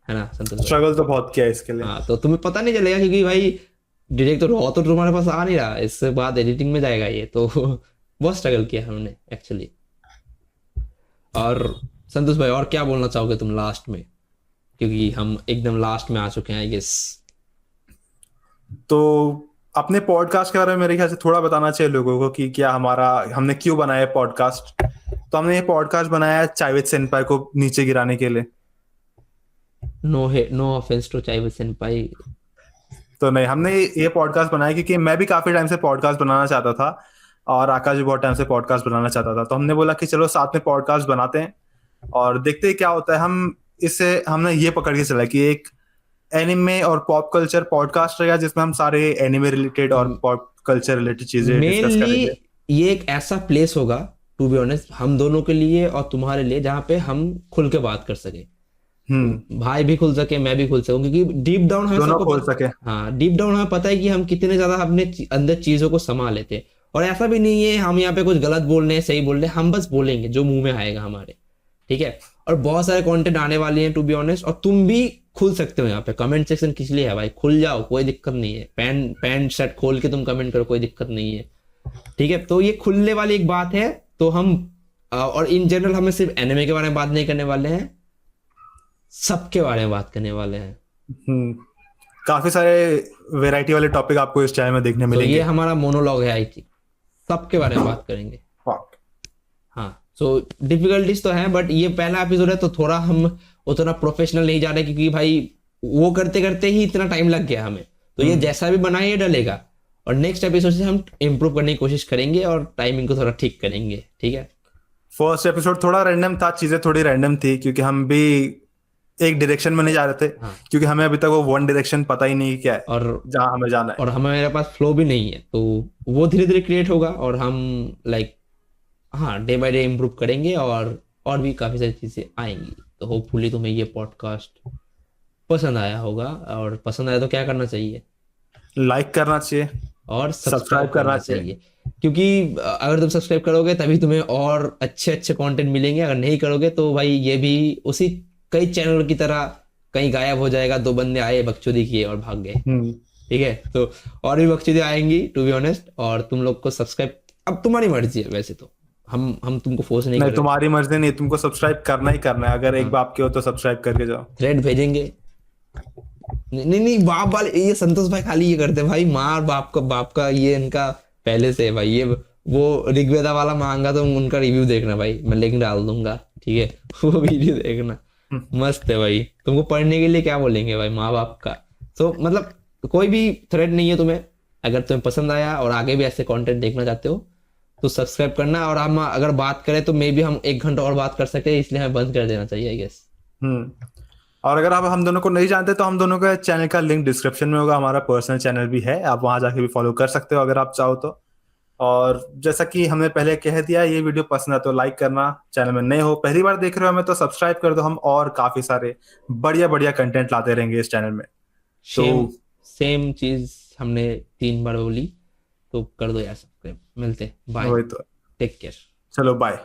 है ना संतोष भाई? स्ट्रगल तो बहुत किया है इसके लिए। हाँ तो तुम्हें पता नहीं चलेगा, क्योंकि भाई डायरेक्ट तो रॉ तो तुम्हारे पास आ नहीं रहा, इससे बाद एडिटिंग में जाएगा ये तो बहुत स्ट्रगल किया हमने एक्चुअली। और संतोष भाई, और क्या बोलना चाहोगे तुम लास्ट में, क्योंकि हम एकदम लास्ट में आ चुके हैं आई गेस। तो अपने पॉडकास्ट के बारे में मेरे ख्याल से थोड़ा बताना चाहिए लोगों को कि क्या हमारा, हमने क्यों बनाया है पॉडकास्ट। तो हमने ये पॉडकास्ट बनाया है चाइवित सेनपाई को नीचे गिराने के लिए। No offence to चाइवत सेनपाई। तो नहीं, हमने ये पॉडकास्ट बनाया क्योंकि मैं भी काफी टाइम से पॉडकास्ट बनाना चाहता था और आकाश भी बहुत टाइम से पॉडकास्ट बनाना चाहता था। तो हमने बोला कि चलो साथ में पॉडकास्ट बनाते हैं और देखते हैं क्या होता है। हम इससे हमने ये पकड़ के चला कि एक एनिमे और पॉप कल्चर पॉडकास्ट रहेगा जिसमें हम सारे एनिमे रिलेटेड और पॉप कल्चर रिलेटेड चीजें डिस्कस मेनली करेंगे। ये एक ऐसा प्लेस होगा टू बी ऑनेस्ट हम दोनों के लिए और तुम्हारे लिए, जहाँ पे हम खुल के बात कर सके, भाई भी खुल सके, मैं भी खुल सकूं, क्योंकि डीप डाउन हमें दोनों सबको खोल सके। हाँ, डीप डाउन हमें पता है कि हम कितने ज्यादा अपने अंदर चीजों को संभाल लेते हैं। और ऐसा भी नहीं है हम यहाँ पे कुछ गलत बोल रहे हैं, सही बोल रहे हैं, हम बस बोलेंगे जो मुंह में आएगा हमारे, ठीक है। और बहुत सारे कंटेंट आने वाले हैं टू बी ऑनेस्ट, और तुम भी खुल सकते हो यहाँ पे। कमेंट सेक्शन किस लिए है भाई, खुल जाओ, कोई दिक्कत नहीं है। पैंट शर्ट खोल के तुम कमेंट करो, कोई दिक्कत नहीं है, ठीक है। तो ये खुलने वाली एक बात है। तो हम और इन जनरल हमें सिर्फ एनिमे के बारे में बात नहीं करने वाले हैं, सबके बारे में बात करने वाले हैं। काफी सारे वैरायटी वाले टॉपिक आपको इस चैनल में देखने तो मिलेंगे। ये हमारा मोनोलॉग है, आई थिंक सबके बारे में बात करेंगे। हाँ, सो डिफिकल्टीज तो है, बट ये पहला एपिसोड है तो थोड़ा हम उतना प्रोफेशनल नहीं जा रहे, क्योंकि भाई वो करते करते ही इतना टाइम लग गया हमें। तो ये जैसा भी बना ये डलेगा, और नेक्स्ट एपिसोड से हम इम्प्रूव करने की कोशिश करेंगे और टाइमिंग को थोड़ा ठीक करेंगे, ठीक है। फर्स्ट एपिसोड थोड़ा रैंडम था, चीजें थोड़ी रैंडम थी, क्योंकि हम भी एक डायरेक्शन में नहीं जा रहे थे। हाँ। क्योंकि हमें अभी तक वो वन डायरेक्शन पता ही नहीं क्या है और जहाँ हमें जाना है। और हमें मेरे पास फ्लो भी नहीं है, तो वो धीरे धीरे क्रिएट होगा, और हम लाइक हाँ डे बाय डे इम्प्रूव करेंगे, और भी काफी सारी चीजें आएंगी। तो होपफुली तुम्हें ये पॉडकास्ट पसंद आया होगा, और पसंद आया तो क्या करना चाहिए, लाइक करना चाहिए और सब्सक्राइब सब्सक्राइब करना करना चाहिए। क्योंकि अगर तुम सब्सक्राइब करोगे तभी तुम्हें और अच्छे अच्छे कंटेंट मिलेंगे, अगर नहीं करोगे तो भाई ये भी उसी कई चैनल की तरह कहीं गायब हो जाएगा, दो बंदे आए बकचोदी किए और भाग गए, ठीक है। तो और भी बकचोदी आएंगी टू बी ऑनेस्ट, और तुम लोग को सब्सक्राइब अब तुम्हारी मर्जी है, वैसे तो हम तुमको फोर्स नहीं कर नहीं, रहे। तुम्हारी मर्जी नहीं, तुमको सब्सक्राइब करना ही करना है। अगर एक बाप के हो तो सब्सक्राइब करके जाओ। थ्रेड भेजेंगे। नहीं नहीं, बाप वाले ये संतोष भाई खाली ये करते हैं भाई, माँ और बाप का ये इनका पहले से है भाई। ये वो ऋग्वेदा वाला मांगा तो उनका रिव्यू देखना भाई, मैं लिंक डाल दूंगा, ठीक है। वो वीडियो देखना, मस्त है भाई। तुमको पढ़ने के लिए क्या बोलेंगे भाई, माँ बाप का। तो मतलब कोई भी थ्रेड नहीं है तुम्हें। अगर तुम्हें पसंद आया और आगे भी ऐसे कंटेंट देखना चाहते हो तो सब्सक्राइब करना। और हम अगर बात करें तो मे बी हम 1 घंटा और बात कर सकते हैं, इसलिए हमें बंद कर देना चाहिए आई गेस। और अगर आप हम दोनों को नहीं जानते तो हम दोनों का चैनल का लिंक डिस्क्रिप्शन में होगा। हमारा पर्सनल चैनल भी है, आप वहां जाके भी फॉलो कर सकते हो अगर आप चाहो तो। और जैसा कि हमने पहले कह दिया, ये वीडियो पसंद है तो लाइक करना, चैनल में नए हो पहली बार देख रहे हो हमें तो सब्सक्राइब कर दो। हम और काफी सारे बढ़िया बढ़िया कंटेंट लाते रहेंगे इस चैनल में। सेम तो सेम चीज हमने 3 बार बोली, तो कर दो यार सब्सक्राइब। मिलते, बाय, वही तो, टेक केयर। चलो बाय।